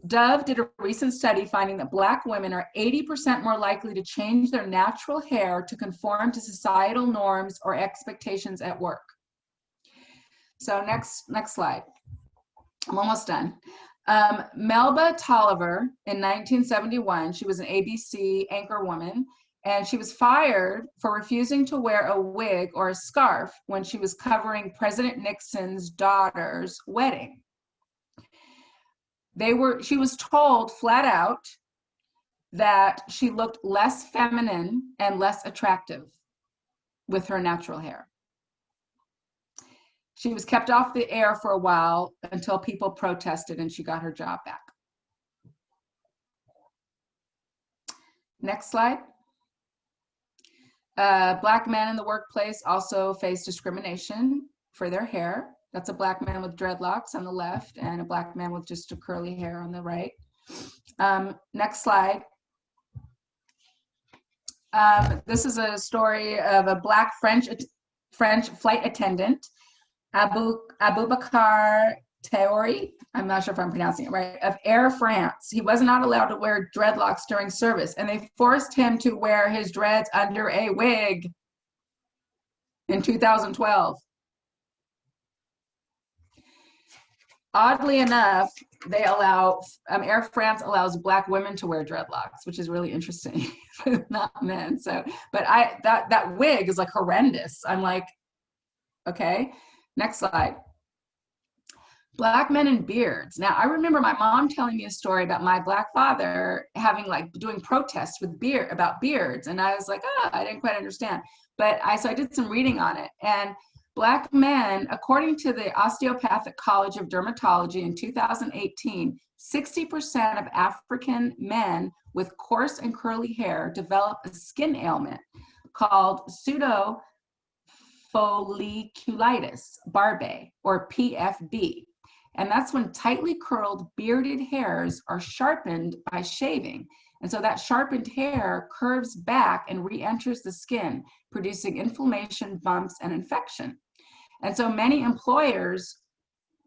Dove did a recent study finding that Black women are 80% more likely to change their natural hair to conform to societal norms or expectations at work. So next slide. I'm almost done. Melba Tolliver in 1971, she was an ABC anchor woman, and she was fired for refusing to wear a wig or a scarf when she was covering President Nixon's daughter's wedding. She was told flat out that she looked less feminine and less attractive with her natural hair. She was kept off the air for a while until people protested and she got her job back. Next slide. Black men in the workplace also face discrimination for their hair. That's a Black man with dreadlocks on the left and a Black man with just a curly hair on the right. Next slide. This is a story of a Black French flight attendant, Aboubacar Traoré, I'm not sure if I'm pronouncing it right, of Air France. He was not allowed to wear dreadlocks during service, and they forced him to wear his dreads under a wig in 2012. Oddly enough, Air France allows Black women to wear dreadlocks, which is really interesting, not men. So, but that wig is like horrendous. I'm like, okay, next slide. Black men and beards. Now, I remember my mom telling me a story about my Black father doing protests about beards. And I was like, I didn't quite understand. But so I did some reading on it. And Black men, according to the Osteopathic College of Dermatology in 2018, 60% of African men with coarse and curly hair develop a skin ailment called pseudofolliculitis barbae, or PFB. And that's when tightly curled bearded hairs are sharpened by shaving. And so that sharpened hair curves back and re-enters the skin, producing inflammation, bumps, and infection. And so many employers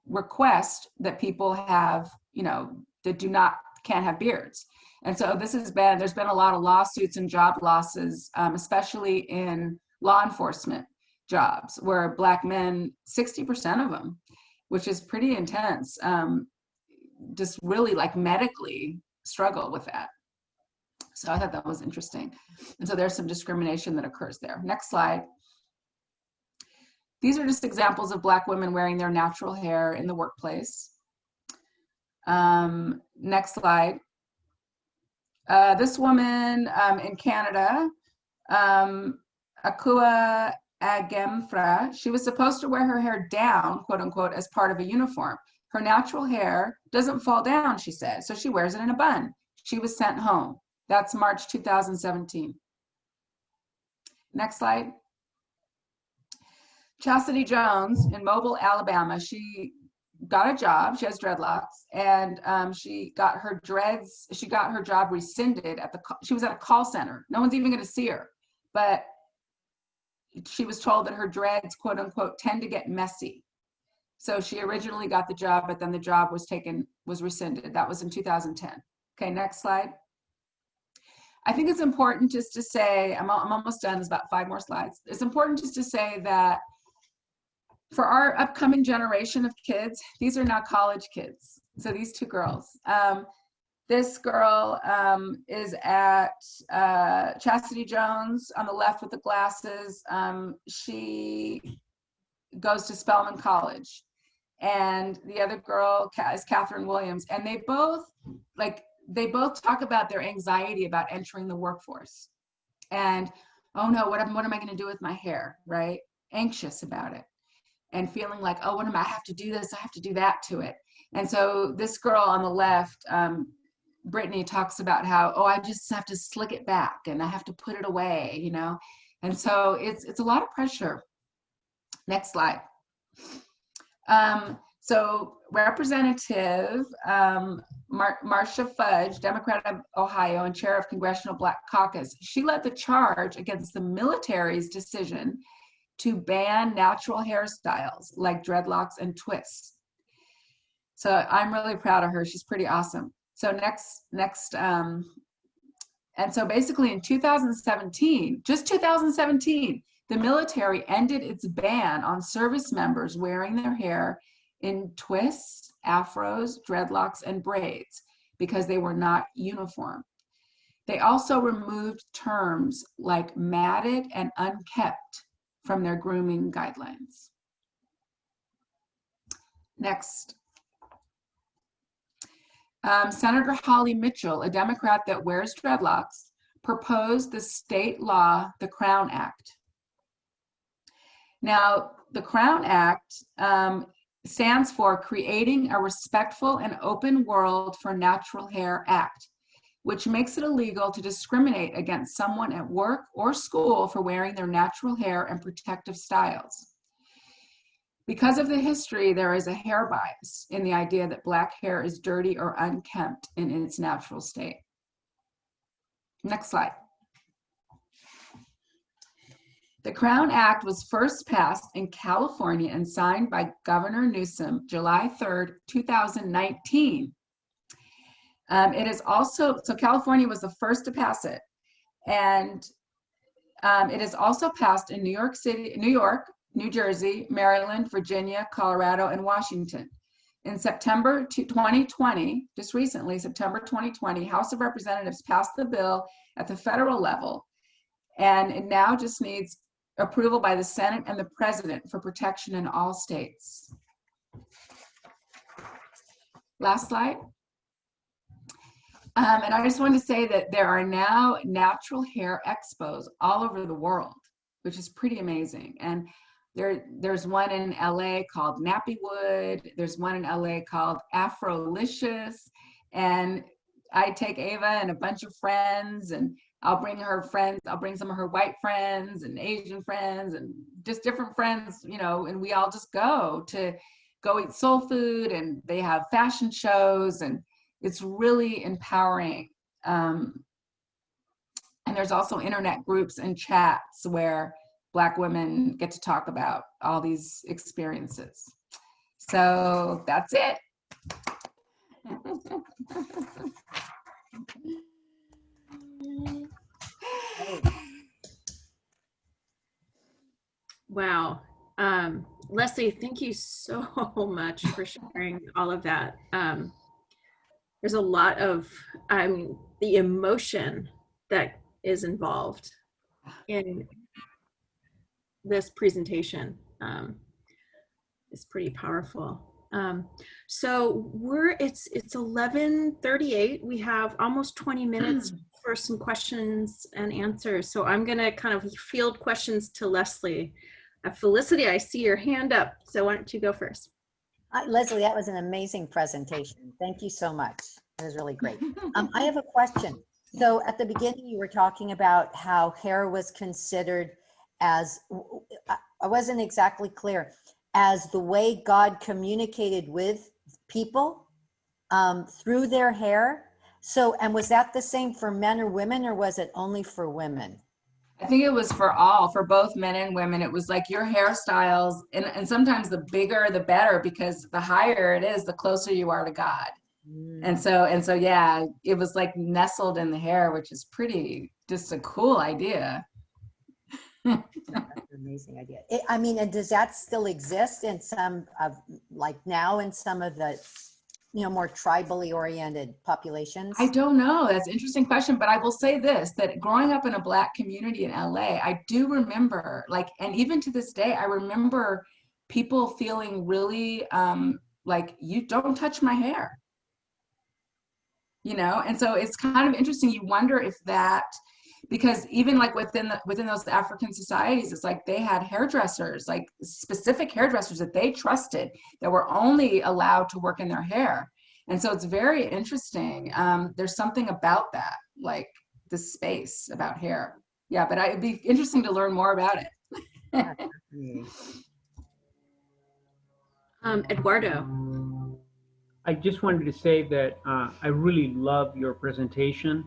request that people have, that can't have beards. And so there's been a lot of lawsuits and job losses, especially in law enforcement jobs, where Black men, 60% of them, which is pretty intense, just really medically struggle with that. So I thought that was interesting. And so there's some discrimination that occurs there. Next slide. These are just examples of Black women wearing their natural hair in the workplace. Next slide. This woman in Canada, Akua Agemfra, she was supposed to wear her hair down, quote unquote, as part of a uniform. Her natural hair doesn't fall down, she said, so she wears it in a bun. She was sent home. That's March 2017. Next slide. Chastity Jones in Mobile, Alabama, she got a job, she has dreadlocks, and she got her job rescinded she was at a call center. No one's even gonna see her, but she was told that her dreads, quote unquote, tend to get messy. So she originally got the job, but then the job was rescinded. That was in 2010. Okay, next slide. I think it's important just to say, I'm almost done, there's about 5 more slides. It's important just to say that for our upcoming generation of kids, these are now college kids. So these 2 girls. This girl is at Chastity Jones on the left with the glasses. She goes to Spelman College. And the other girl is Catherine Williams. And they both talk about their anxiety about entering the workforce. And, oh no, what am I gonna do with my hair, right? Anxious about it. and feeling like, oh, what am I have to do this, I have to do that to it. And so this girl on the left, Brittany, talks about how, oh, I just have to slick it back and I have to put it away, you know? And so it's a lot of pressure. Next slide. So Representative Marcia Fudge, Democrat of Ohio and chair of Congressional Black Caucus, she led the charge against the military's decision to ban natural hairstyles like dreadlocks and twists. So I'm really proud of her. She's pretty awesome. So and so basically in 2017, just 2017, the military ended its ban on service members wearing their hair in twists, afros, dreadlocks, and braids because they were not uniform. They also removed terms like matted and unkept from their grooming guidelines. Next. Senator Lesli Mitchell, a Democrat that wears dreadlocks, proposed the state law, the Crown Act. Now, the Crown Act stands for Creating a Respectful and Open World for Natural Hair Act, which makes it illegal to discriminate against someone at work or school for wearing their natural hair and protective styles. Because of the history, there is a hair bias in the idea that Black hair is dirty or unkempt in its natural state. Next slide. The Crown Act was first passed in California and signed by Governor Newsom July 3rd, 2019. It is also, so California was the first to pass it. And it is also passed in New York City, New York, New Jersey, Maryland, Virginia, Colorado, and Washington. In September 2020, just recently, September 2020, House of Representatives passed the bill at the federal level, and it now just needs approval by the Senate and the President for protection in all states. Last slide. And I just wanted to say that there are now natural hair expos all over the world, which is pretty amazing. And there's one in LA called Nappywood. There's one in LA called Afrolicious. And I take Ava and a bunch of friends, and I'll bring her friends. I'll bring some of her white friends and Asian friends and just different friends, you know, and we all just go eat soul food, and they have fashion shows, and it's really empowering. And there's also internet groups and chats where Black women get to talk about all these experiences. So that's it. Wow. Lesli, thank you so much for sharing all of that. There's a lot of, the emotion that is involved in this presentation is pretty powerful. So it's 11:38. We have almost 20 minutes for some questions and answers. So I'm gonna kind of field questions to Lesli. Felicity, I see your hand up. So why don't you go first? Lesli, that was an amazing presentation. Thank you so much. It was really great. I have a question. So at the beginning, you were talking about how hair was considered as, I wasn't exactly clear, as the way God communicated with people through their hair. So, and was that the same for men or women, or was it only for women? I think it was for all, for both men and women. It was like your hairstyles, and sometimes the bigger, the better, because the higher it is, the closer you are to God. And so, yeah, it was like nestled in the hair, which is just a cool idea. That's an amazing idea. I mean, and does that still exist in some of, like now in some of the, more tribally oriented populations? I don't know. That's an interesting question, but I will say this, that growing up in a Black community in LA, I do remember, and even to this day, I remember people feeling really like, you don't touch my hair, and so it's kind of interesting. You wonder if that, because even like within those African societies, it's like they had hairdressers, like specific hairdressers that they trusted, that were only allowed to work in their hair. And so it's very interesting. There's something about that, like this space about hair. Yeah, but it'd be interesting to learn more about it. Eduardo. I just wanted to say that I really love your presentation.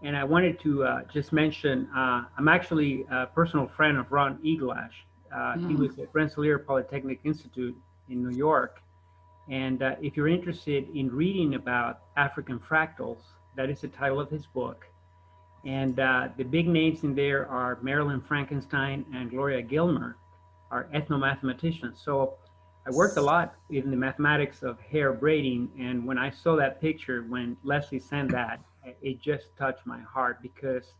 And I wanted to just mention, I'm actually a personal friend of Ron Eglash. He was at Rensselaer Polytechnic Institute in New York. And if you're interested in reading about African fractals, that is the title of his book. And the big names in there are Marilyn Frankenstein and Gloria Gilmer, are ethnomathematicians. So I worked a lot in the mathematics of hair braiding. And when I saw that picture, when Leslie sent that, it just touched my heart, because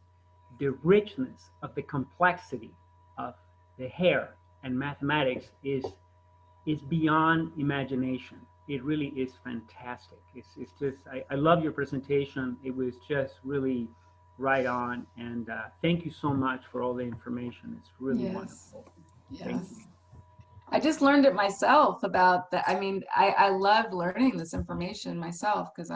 the richness of the complexity of the hair and mathematics is beyond imagination. It really is fantastic. It's just, I love your presentation. It was just really right on. And thank you so much for all the information. It's really wonderful. Thank you. I just learned it myself about that. I mean, I love learning this information myself, because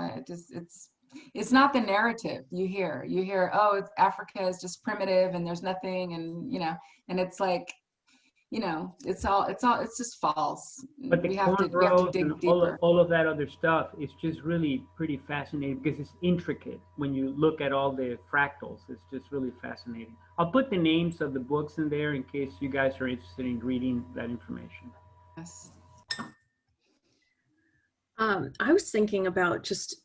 it's not the narrative you hear, oh, Africa is just primitive and there's nothing, and and it's like, it's just false. But the we have to dig and deeper. all of that other stuff is just really pretty fascinating, because it's intricate. When you look at all the fractals, it's just really fascinating. I'll put the names of the books in there in case you guys are interested in reading that information. Yes. I was thinking about just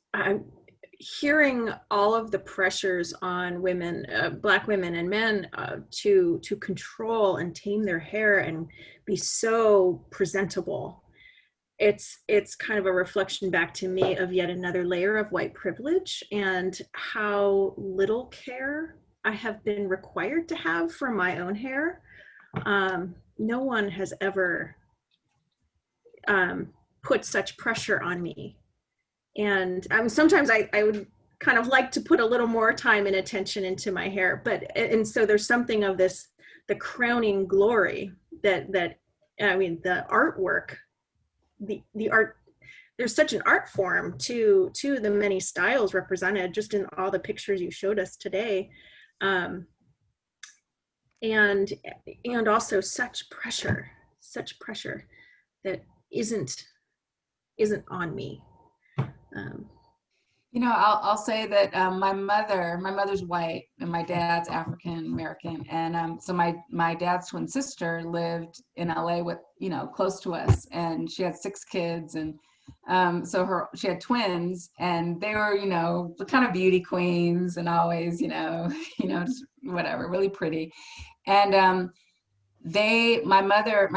hearing all of the pressures on women, Black women and men, to control and tame their hair and be so presentable. It's kind of a reflection back to me of yet another layer of white privilege, and how little care I have been required to have for my own hair. No one has ever put such pressure on me. And sometimes I would kind of like to put a little more time and attention into my hair, and so there's something of this, the crowning glory that I mean, the artwork, the art, there's such an art form to the many styles represented just in all the pictures you showed us today, and also such pressure that isn't on me. I'll say that my mother's white and my dad's African American, and so my dad's twin sister lived in LA with close to us, and she had 6 kids, and so she had twins, and they were the kind of beauty queens, and always just whatever, really pretty, and my mother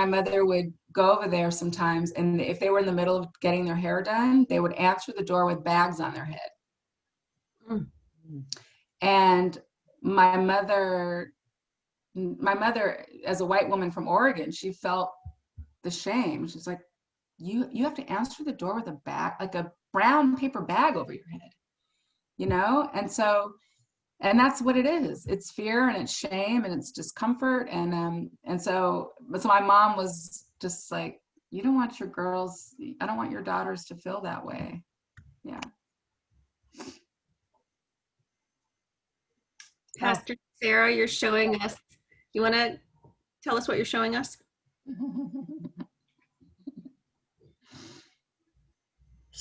would go over there sometimes, and if they were in the middle of getting their hair done, they would answer the door with bags on their head. And my mother, as a white woman from Oregon, she felt the shame. She's like, you have to answer the door with a bag, like a brown paper bag over your head, and that's what it is. It's fear, and it's shame, and it's discomfort, and so my mom was just like, I don't want your daughters to feel that way. Yeah. Pastor Sarah, you're showing us, you want to tell us what you're showing us?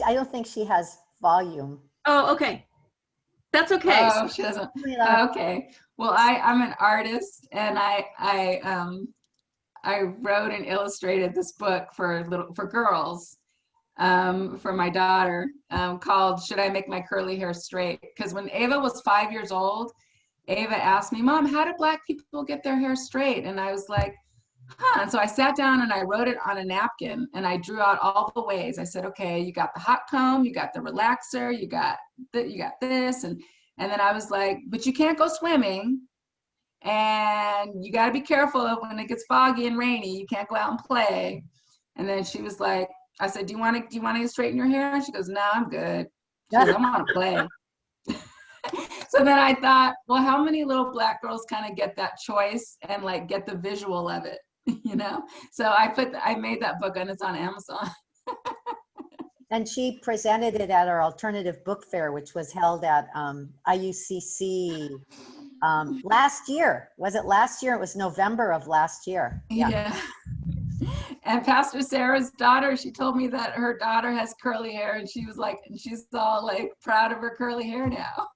I don't think she has volume. Oh, okay. That's okay. Oh, she doesn't. Okay. Well, I'm an artist, and I wrote and illustrated this book for girls, for my daughter, called "Should I Make My Curly Hair Straight?" Because when Ava was 5 years old, Ava asked me, "Mom, how do Black people get their hair straight?" And I was like, huh. And so I sat down and I wrote it on a napkin, and I drew out all the ways. I said, okay, you got the hot comb, you got the relaxer, you got this, and then I was like, but you can't go swimming, and you got to be careful of when it gets foggy and rainy, you can't go out and play. And then she was like, I said, do you want to straighten your hair? And she goes, no, I'm good. She goes, I want to play. So then I thought, well, how many little Black girls kind of get that choice and like get the visual of it, you know? So I made that book and it's on Amazon. And she presented it at our alternative book fair, which was held at IUCC last year. Was it last year? It was November of last year. Yeah. And Pastor Sarah's daughter, she told me that her daughter has curly hair, and she was like, and she's all like proud of her curly hair now.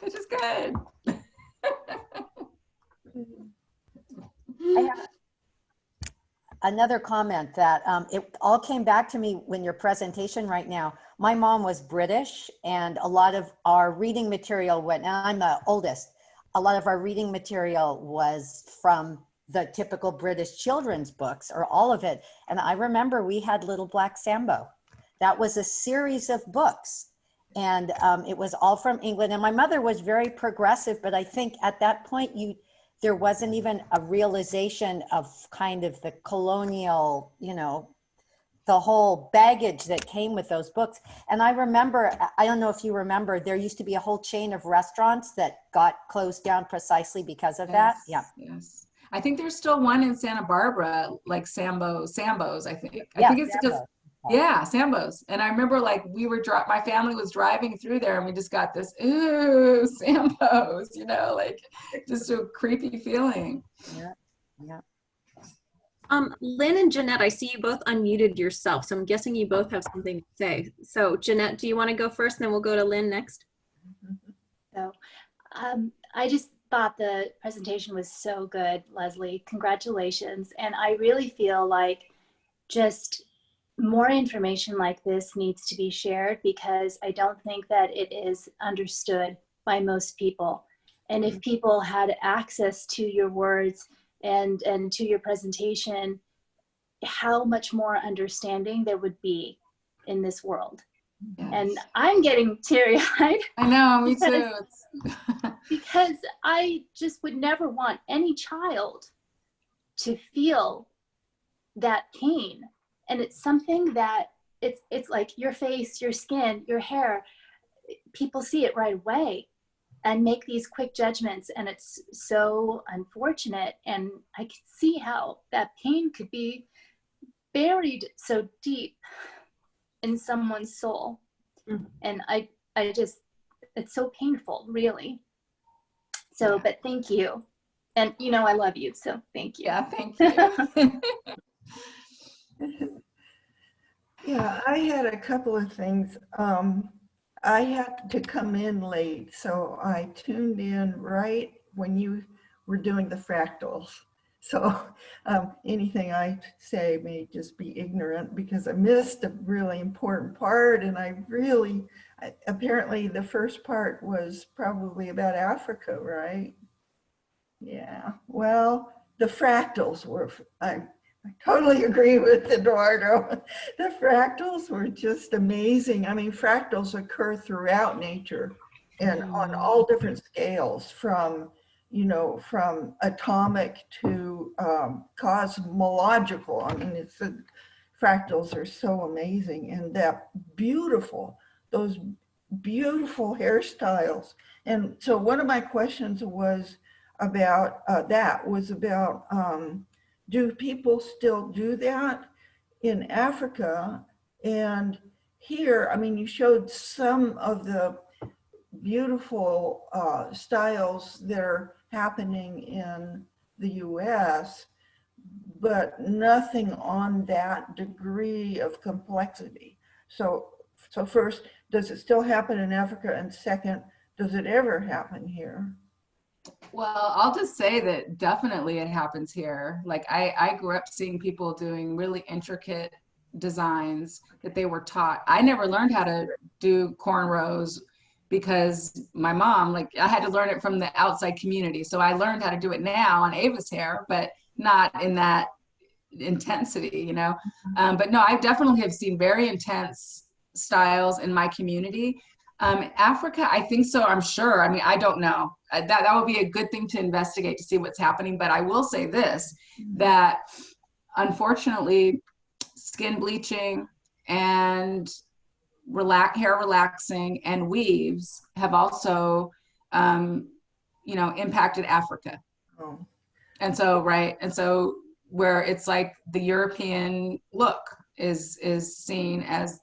Which is good. I have another comment that it all came back to me when your presentation right now. My mom was British, and a lot of our reading material went, and I'm the oldest, a lot of our reading material was from the typical British children's books, or all of it. And I remember we had Little Black Sambo. That was a series of books, and it was all from England. And my mother was very progressive, but I think at that point there wasn't even a realization of kind of the colonial, you know, the whole baggage that came with those books. And I remember, I don't know if you remember, there used to be a whole chain of restaurants that got closed down precisely because of that. Yeah. Yes. I think there's still one in Santa Barbara, like Sambo's, I think. I Yeah, think it's because, Sambo. yeah, Sambo's. And I remember like my family was driving through there and we just got this, ooh, Sambo's, you know, like just a creepy feeling. Yeah, yeah. Lynn and Jeanette, I see you both unmuted yourself, so I'm guessing you both have something to say. So Jeanette, do you want to go first, and then we'll go to Lynn next? So I just thought the presentation was so good, Leslie. Congratulations. And I really feel like just more information like this needs to be shared, because I don't think that it is understood by most people. And if people had access to your words and to your presentation, how much more understanding there would be in this world. Yes. And I'm getting teary-eyed. I know, me too. Because I just would never want any child to feel that pain. And it's something that it's like your face, your skin, your hair, people see it right away and make these quick judgments. And it's so unfortunate. And I can see how that pain could be buried so deep in someone's soul. Mm-hmm. And I just, it's so painful, really. So, yeah. But thank you. And you know, I love you, so thank you. Yeah, thank you. Yeah, I had a couple of things. I had to come in late, so I tuned in right when you were doing the fractals. So anything I say may just be ignorant because I missed a really important part, and apparently the first part was probably about Africa, right? Yeah, well, the fractals were, I totally agree with Eduardo. The fractals were just amazing. I mean, fractals occur throughout nature and on all different scales, from, you know, from atomic to cosmological. I mean, fractals are so amazing, and those beautiful hairstyles. And so one of my questions was about do people still do that in Africa? And here, I mean, you showed some of the beautiful styles that are happening in the US, but nothing on that degree of complexity. So first, does it still happen in Africa? And second, does it ever happen here? Well, I'll just say that definitely it happens here. Like I grew up seeing people doing really intricate designs that they were taught. I never learned how to do cornrows because my mom, like, I had to learn it from the outside community. So I learned how to do it now on Ava's hair, but not in that intensity, you know? But no, I definitely have seen very intense styles in my community. Africa, I think so, I'm sure. I mean, I don't know. That would be a good thing to investigate to see what's happening. But I will say this, that unfortunately, skin bleaching and hair relaxing and weaves have also, impacted Africa. Oh. And so, right. And so where it's like the European look is seen as,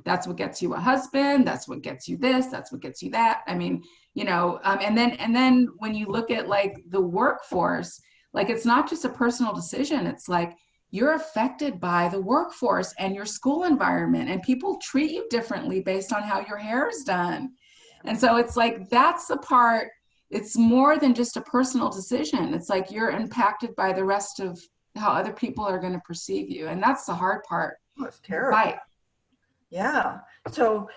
that's what gets you a husband, that's what gets you this, that's what gets you that. I mean, and then when you look at like the workforce, like it's not just a personal decision. It's like you're affected by the workforce and your school environment, and people treat you differently based on how your hair is done. And so it's like, that's the part, it's more than just a personal decision. It's like you're impacted by the rest of how other people are going to perceive you. And that's the hard part. That's terrible. Right. Yeah. So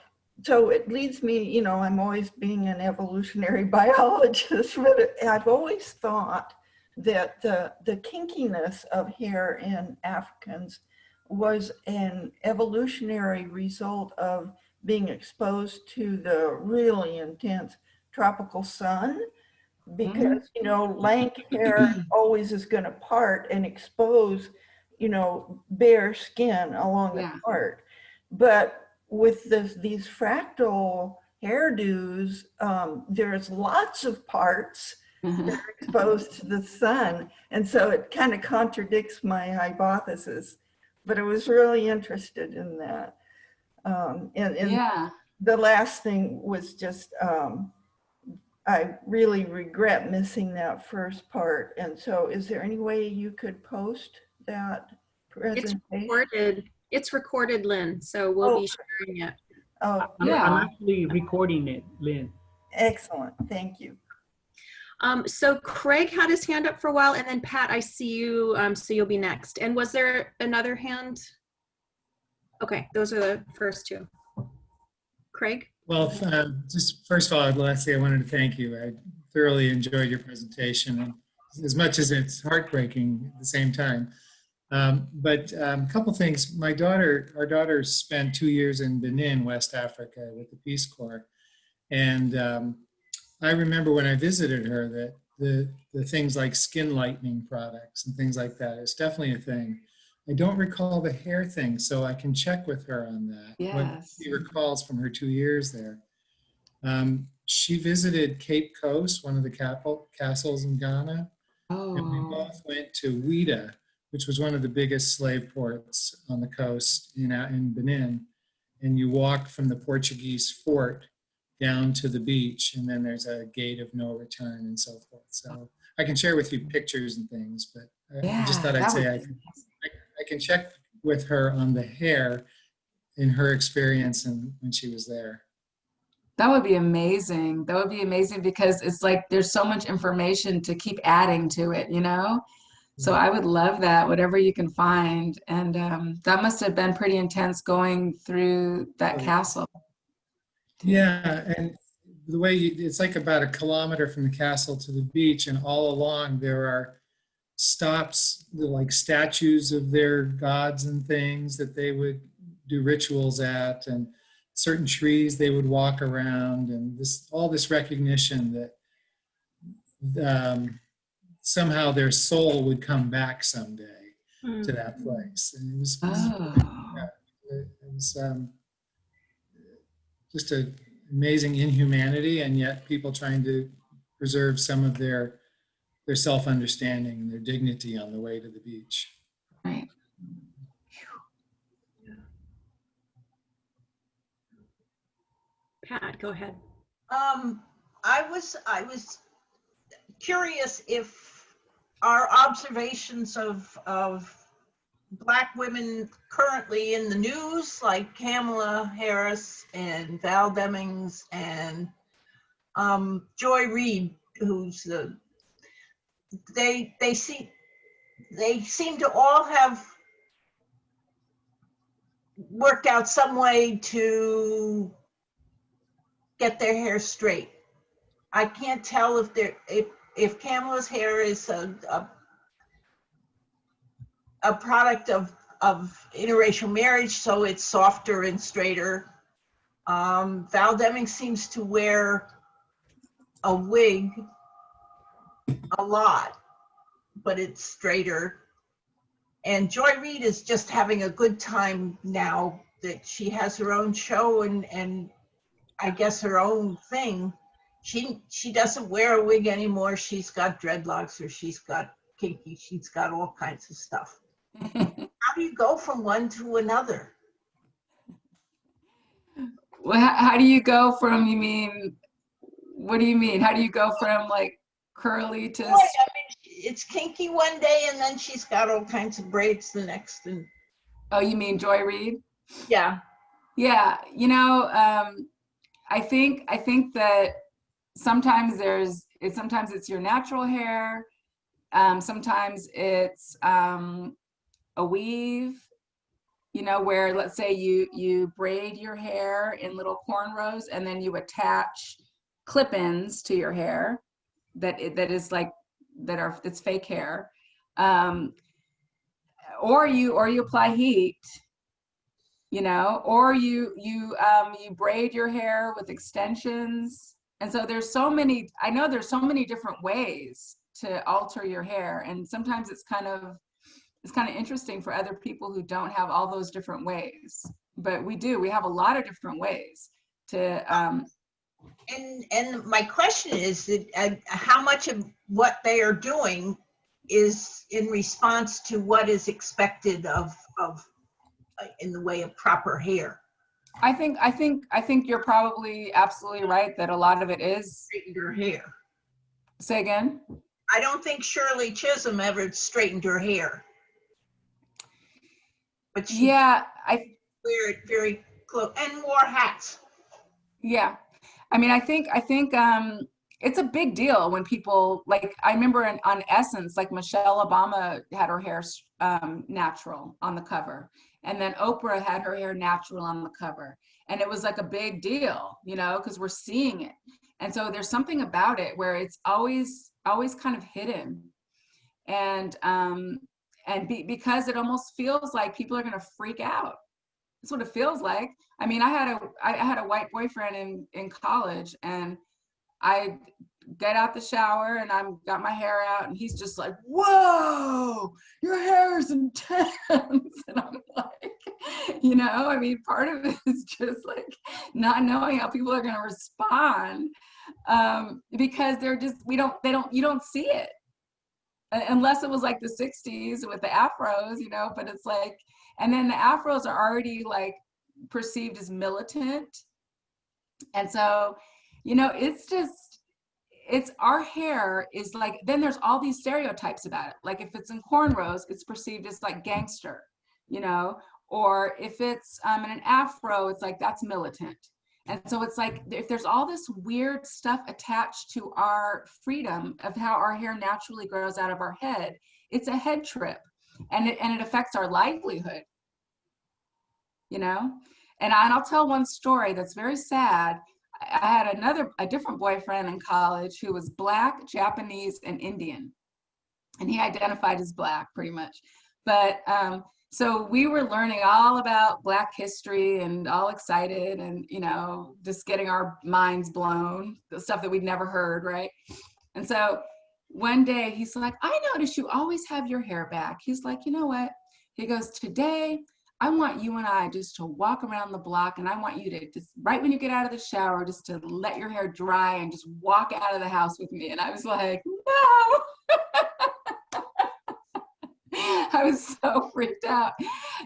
it leads me, I'm always being an evolutionary biologist, but I've always thought that the kinkiness of hair in Africans was an evolutionary result of being exposed to the really intense tropical sun, because, lank hair always is going to part and expose, bare skin along the part. But with these fractal hairdos, there's lots of parts that are exposed to the sun. And so it kind of contradicts my hypothesis, but I was really interested in that. The last thing was just, I really regret missing that first part. And so is there any way you could post that presentation? It's recorded, Lynn, so we'll be sharing it. Oh, I'm actually recording it, Lynn. Excellent, thank you. So Craig had his hand up for a while, and then Pat, I see you, so you'll be next. And was there another hand? Okay, those are the first two. Craig? Well, just first of all, Leslie, I wanted to thank you. I thoroughly enjoyed your presentation, and as much as it's heartbreaking at the same time. But a couple things. Our daughter spent 2 years in Benin, West Africa, with the Peace Corps. And I remember when I visited her that the things like skin lightening products and things like that is definitely a thing. I don't recall the hair thing, so I can check with her on that. Yes. What she recalls from her 2 years there. She visited Cape Coast, one of the castles in Ghana. Oh. And we both went to Ouida, which was one of the biggest slave ports on the coast in Benin. And you walk from the Portuguese fort down to the beach, and then there's a gate of no return and so forth. So I can share with you pictures and things, but I just thought I'd say I can check with her on the hair in her experience and when she was there. That would be amazing. That would be amazing, because it's like there's so much information to keep adding to it, So I would love that, whatever you can find. And that must have been pretty intense going through that castle. Yeah, and the way it's like about 1 kilometer from the castle to the beach, and all along there are stops, like statues of their gods and things that they would do rituals at, and certain trees they would walk around, and all this recognition that somehow their soul would come back someday to that place. And it was just an amazing inhumanity, and yet people trying to preserve some of their self-understanding and their dignity on the way to the beach. Right. Pat, go ahead. I was curious if our observations of Black women currently in the news, like Kamala Harris and Val Demings and Joy Reid, who's they seem to all have worked out some way to get their hair straight. I can't tell if Kamala's hair is a product of interracial marriage, so it's softer and straighter. Val Demings seems to wear a wig a lot, but it's straighter. And Joy Reid is just having a good time now that she has her own show and I guess her own thing. She doesn't wear a wig anymore. She's got dreadlocks, or she's got kinky. She's got all kinds of stuff. How do you go from one to another? Well, how do you go from, you mean, what do you mean? How do you go from like curly to? Right, I mean, it's kinky one day, and then she's got all kinds of braids the next. And Oh, you mean Joy Reid? yeah, Yeah, you know, I think that sometimes sometimes it's your natural hair, sometimes it's a weave, you know, where let's say you braid your hair in little cornrows and then you attach clip-ins to your hair it's fake hair, or you apply heat, you know, or you braid your hair with extensions. And so I know there's so many different ways to alter your hair, and sometimes it's kind of interesting for other people who don't have all those different ways, but we have a lot of different ways to and my question is that how much of what they are doing is in response to what is expected of in the way of proper hair? I think you're probably absolutely right that a lot of it is. Straightened her hair. Say again? I don't think Shirley Chisholm ever straightened her hair, but she wear it very close and wore hats. Yeah, I mean, I think it's a big deal when people, like, I remember on Essence, like Michelle Obama had her hair natural on the cover, and then Oprah had her hair natural on the cover, and it was like a big deal, you know, because we're seeing it. And so there's something about it where it's always kind of hidden, and because it almost feels like people are going to freak out. That's what it feels like. I mean, I had a white boyfriend in college, and I get out the shower and I'm got my hair out, and he's just like, "Whoa, your hair is intense." And I'm like, you know, I mean, part of it is just like not knowing how people are going to respond, because you don't see it unless it was like the 60s with the afros, you know. But it's like, and then the afros are already like perceived as militant, and so, you know, it's our hair is like, then there's all these stereotypes about it. Like if it's in cornrows, it's perceived as like gangster, you know, or if it's in an afro, it's like that's militant. And so it's like, if there's all this weird stuff attached to our freedom of how our hair naturally grows out of our head, it's a head trip, and it affects our livelihood, you know. And I'll tell one story that's very sad. I had a different boyfriend in college who was Black, Japanese, and Indian. And he identified as Black pretty much. But so we were learning all about Black history and all excited and, you know, just getting our minds blown, the stuff that we'd never heard, right? And so one day he's like, "I noticed you always have your hair back." He's like, "You know what?" He goes, "Today, I want you and I just to walk around the block, and I want you to just, right when you get out of the shower, just to let your hair dry and just walk out of the house with me." And I was like, "No." I was so freaked out.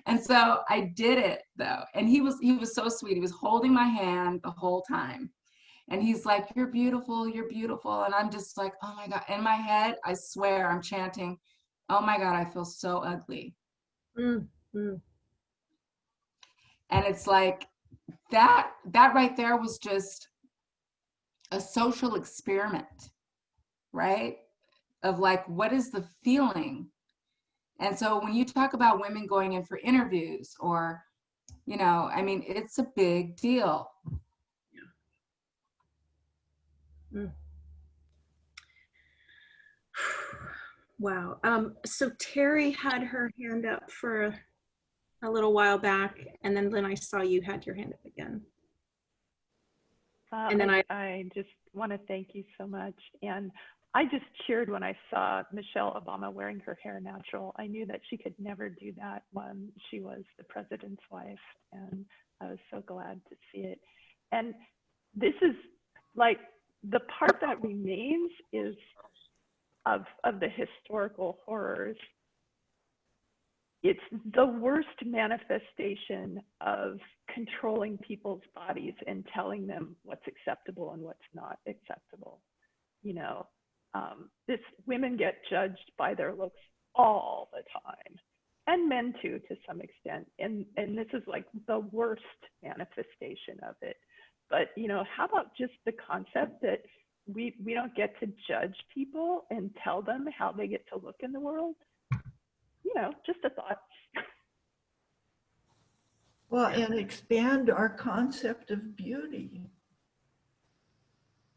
And so I did it though. And he was so sweet. He was holding my hand the whole time. And he's like, "You're beautiful, you're beautiful." And I'm just like, oh my God. In my head, I swear I'm chanting, "Oh my God, I feel so ugly." Mm-hmm. And it's like that right there was just a social experiment, right? Of like, what is the feeling? And so when you talk about women going in for interviews, or, you know, I mean, it's a big deal. Yeah. Wow. So Terry had her hand up for a little while back, and then I saw you had your hand up again. And then I just want to thank you so much. And I just cheered when I saw Michelle Obama wearing her hair natural. I knew that she could never do that when she was the president's wife, and I was so glad to see it. And this is like the part that remains is of the historical horrors. It's the worst manifestation of controlling people's bodies and telling them what's acceptable and what's not acceptable. You know, women get judged by their looks all the time, and men too, to some extent. And this is like the worst manifestation of it. But, you know, how about just the concept that we don't get to judge people and tell them how they get to look in the world? You know, just a thought. Well, and expand our concept of beauty.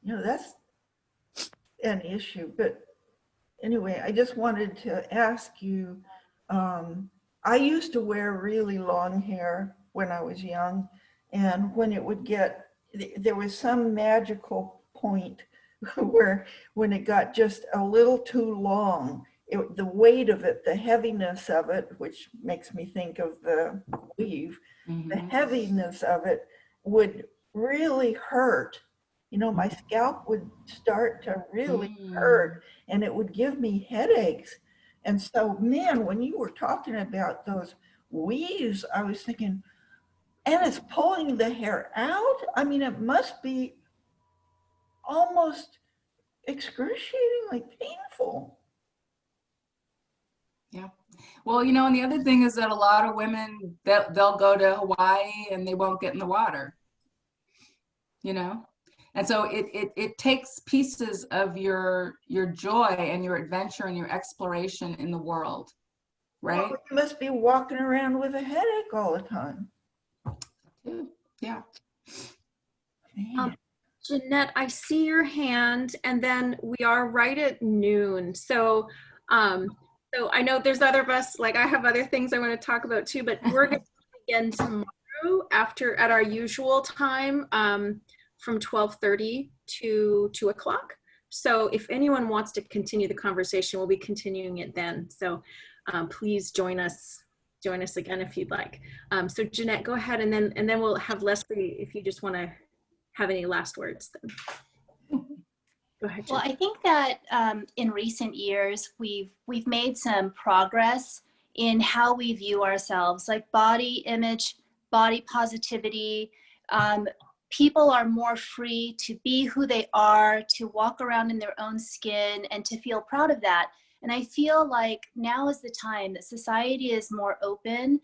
You know, that's an issue. But anyway, I just wanted to ask you, I used to wear really long hair when I was young, and when it would get, there was some magical point where when it got just a little too long, the weight of it, the heaviness of it, which makes me think of the weave, the heaviness of it would really hurt. You know, my scalp would start to really hurt, and it would give me headaches. And so, man, when you were talking about those weaves, I was thinking, and it's pulling the hair out? I mean, it must be almost excruciatingly painful. Yeah. Well, you know, and the other thing is that a lot of women, they'll go to Hawaii and they won't get in the water, you know? And so it takes pieces of your joy and your adventure and your exploration in the world, right? Well, you must be walking around with a headache all the time. Yeah. Jeanette, I see your hand, and then we are right at noon. So, so I know there's other of us, like I have other things I want to talk about too, but we're going to begin tomorrow at our usual time, from 12:30 to 2 o'clock. So if anyone wants to continue the conversation, we'll be continuing it then. So please join us again if you'd like. So Jeanette, go ahead, and then we'll have Leslie if you just want to have any last words then. Go ahead, Jeanette. Well, I think that in recent years, we've made some progress in how we view ourselves, like body image, body positivity. People are more free to be who they are, to walk around in their own skin, and to feel proud of that. And I feel like now is the time that society is more open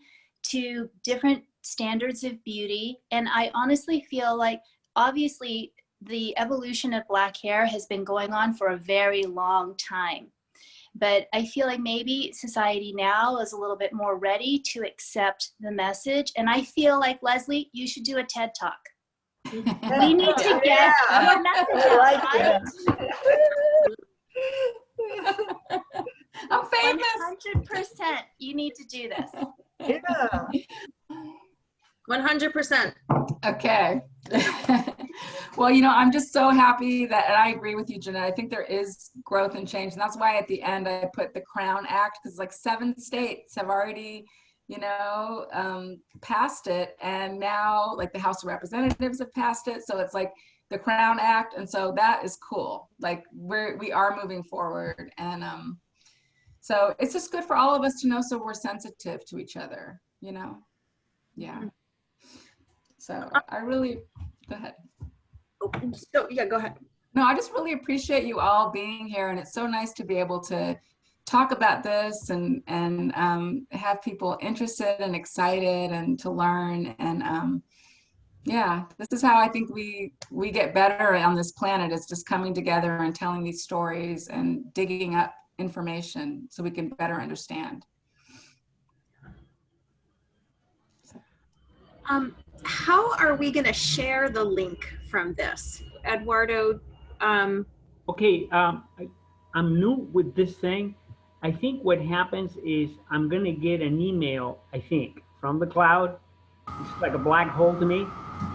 to different standards of beauty. And I honestly feel like, obviously, the evolution of Black hair has been going on for a very long time. But I feel like maybe society now is a little bit more ready to accept the message. And I feel like, Leslie, you should do a TED Talk. We need to get your message out, right? I'm famous. 100%. You need to do this. Yeah. 100%. Okay. Well, you know, I'm just so happy that, and I agree with you, Jeanette. I think there is growth and change. And that's why at the end I put the Crown Act, because like 7 states have already, you know, passed it. And now like the House of Representatives have passed it. So it's like the Crown Act. And so that is cool. Like we are moving forward. And so it's just good for all of us to know, so we're sensitive to each other, you know? Yeah. So I really, go ahead. So yeah, go ahead. No, I just really appreciate you all being here, and it's so nice to be able to talk about this and have people interested and excited and to learn. And yeah, this is how I think we get better on this planet, is just coming together and telling these stories and digging up information so we can better understand. How are we going to share the link from this, Eduardo? Okay, I'm new with this thing. I think what happens is I'm going to get an email, I think, from the cloud. It's like a black hole to me.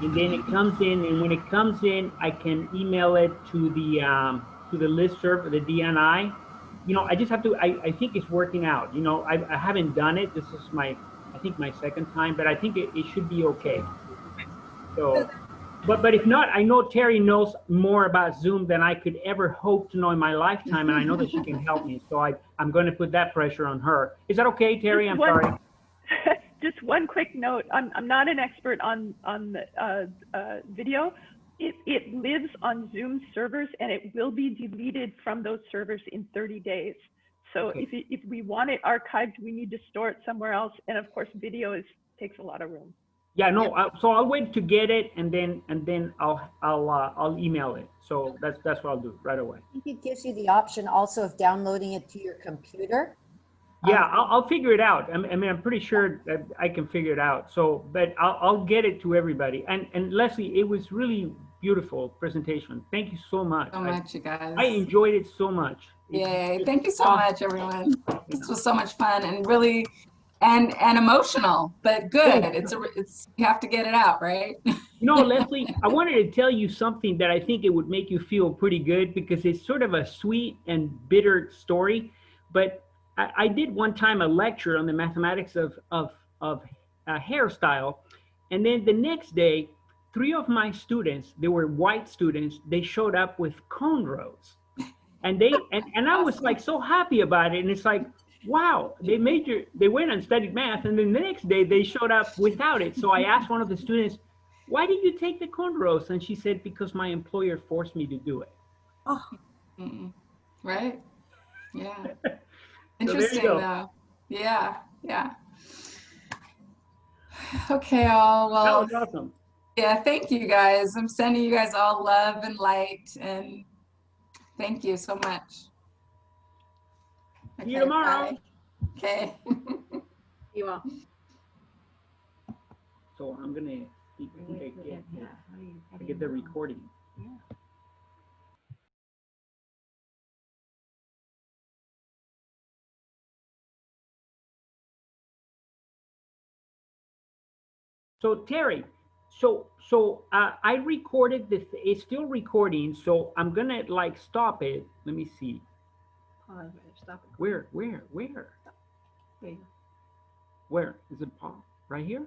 And then it comes in, and when it comes in, I can email it to the to the listserv, the DNI. I just have to, I think it's working out. I haven't done it. This is I think my second time, but I think it should be okay. So, but if not, I know Terry knows more about Zoom than I could ever hope to know in my lifetime, and I know that she can help me. So I'm going to put that pressure on her. Is that okay, Terry? I'm sorry. Just one quick note. I'm not an expert on the video. It lives on Zoom servers, and it will be deleted from those servers in 30 days. So Okay. if we want it archived, we need to store it somewhere else. And of course, video takes a lot of room. Yeah, no. So I'll wait to get it, and then I'll email it. So that's what I'll do right away. I think it gives you the option also of downloading it to your computer. Yeah, I'll figure it out. I mean, I'm pretty sure that I can figure it out. So, but I'll get it to everybody. And Leslie, it was really beautiful presentation. Thank you so much. So much, you guys. I enjoyed it so much. Yay. Thank you so much, everyone. This was so much fun and really, and emotional, but good. It's you have to get it out, right? Leslie, I wanted to tell you something that I think it would make you feel pretty good, because it's sort of a sweet and bitter story. But I did one time a lecture on the mathematics of hairstyle. And then the next day, 3 of my students, they were white students, they showed up with cornrows. And I was like so happy about it. And it's like, wow, they went and studied math. And then the next day they showed up without it. So I asked one of the students, why did you take the cornrows? And she said, because my employer forced me to do it. Oh. Right? Yeah. So Interesting though. Yeah. Okay, all. Well, that was awesome. Yeah, thank you guys. I'm sending you guys all love and light, and thank you so much. See you tomorrow. Bye. Okay. You all. So I'm gonna see if I get the recording. So Terry, I recorded this. It's still recording. So I'm gonna like stop it. Let me see. Stop it. Where is it? Paul? Right here?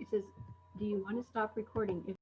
It says, do you want to stop recording? If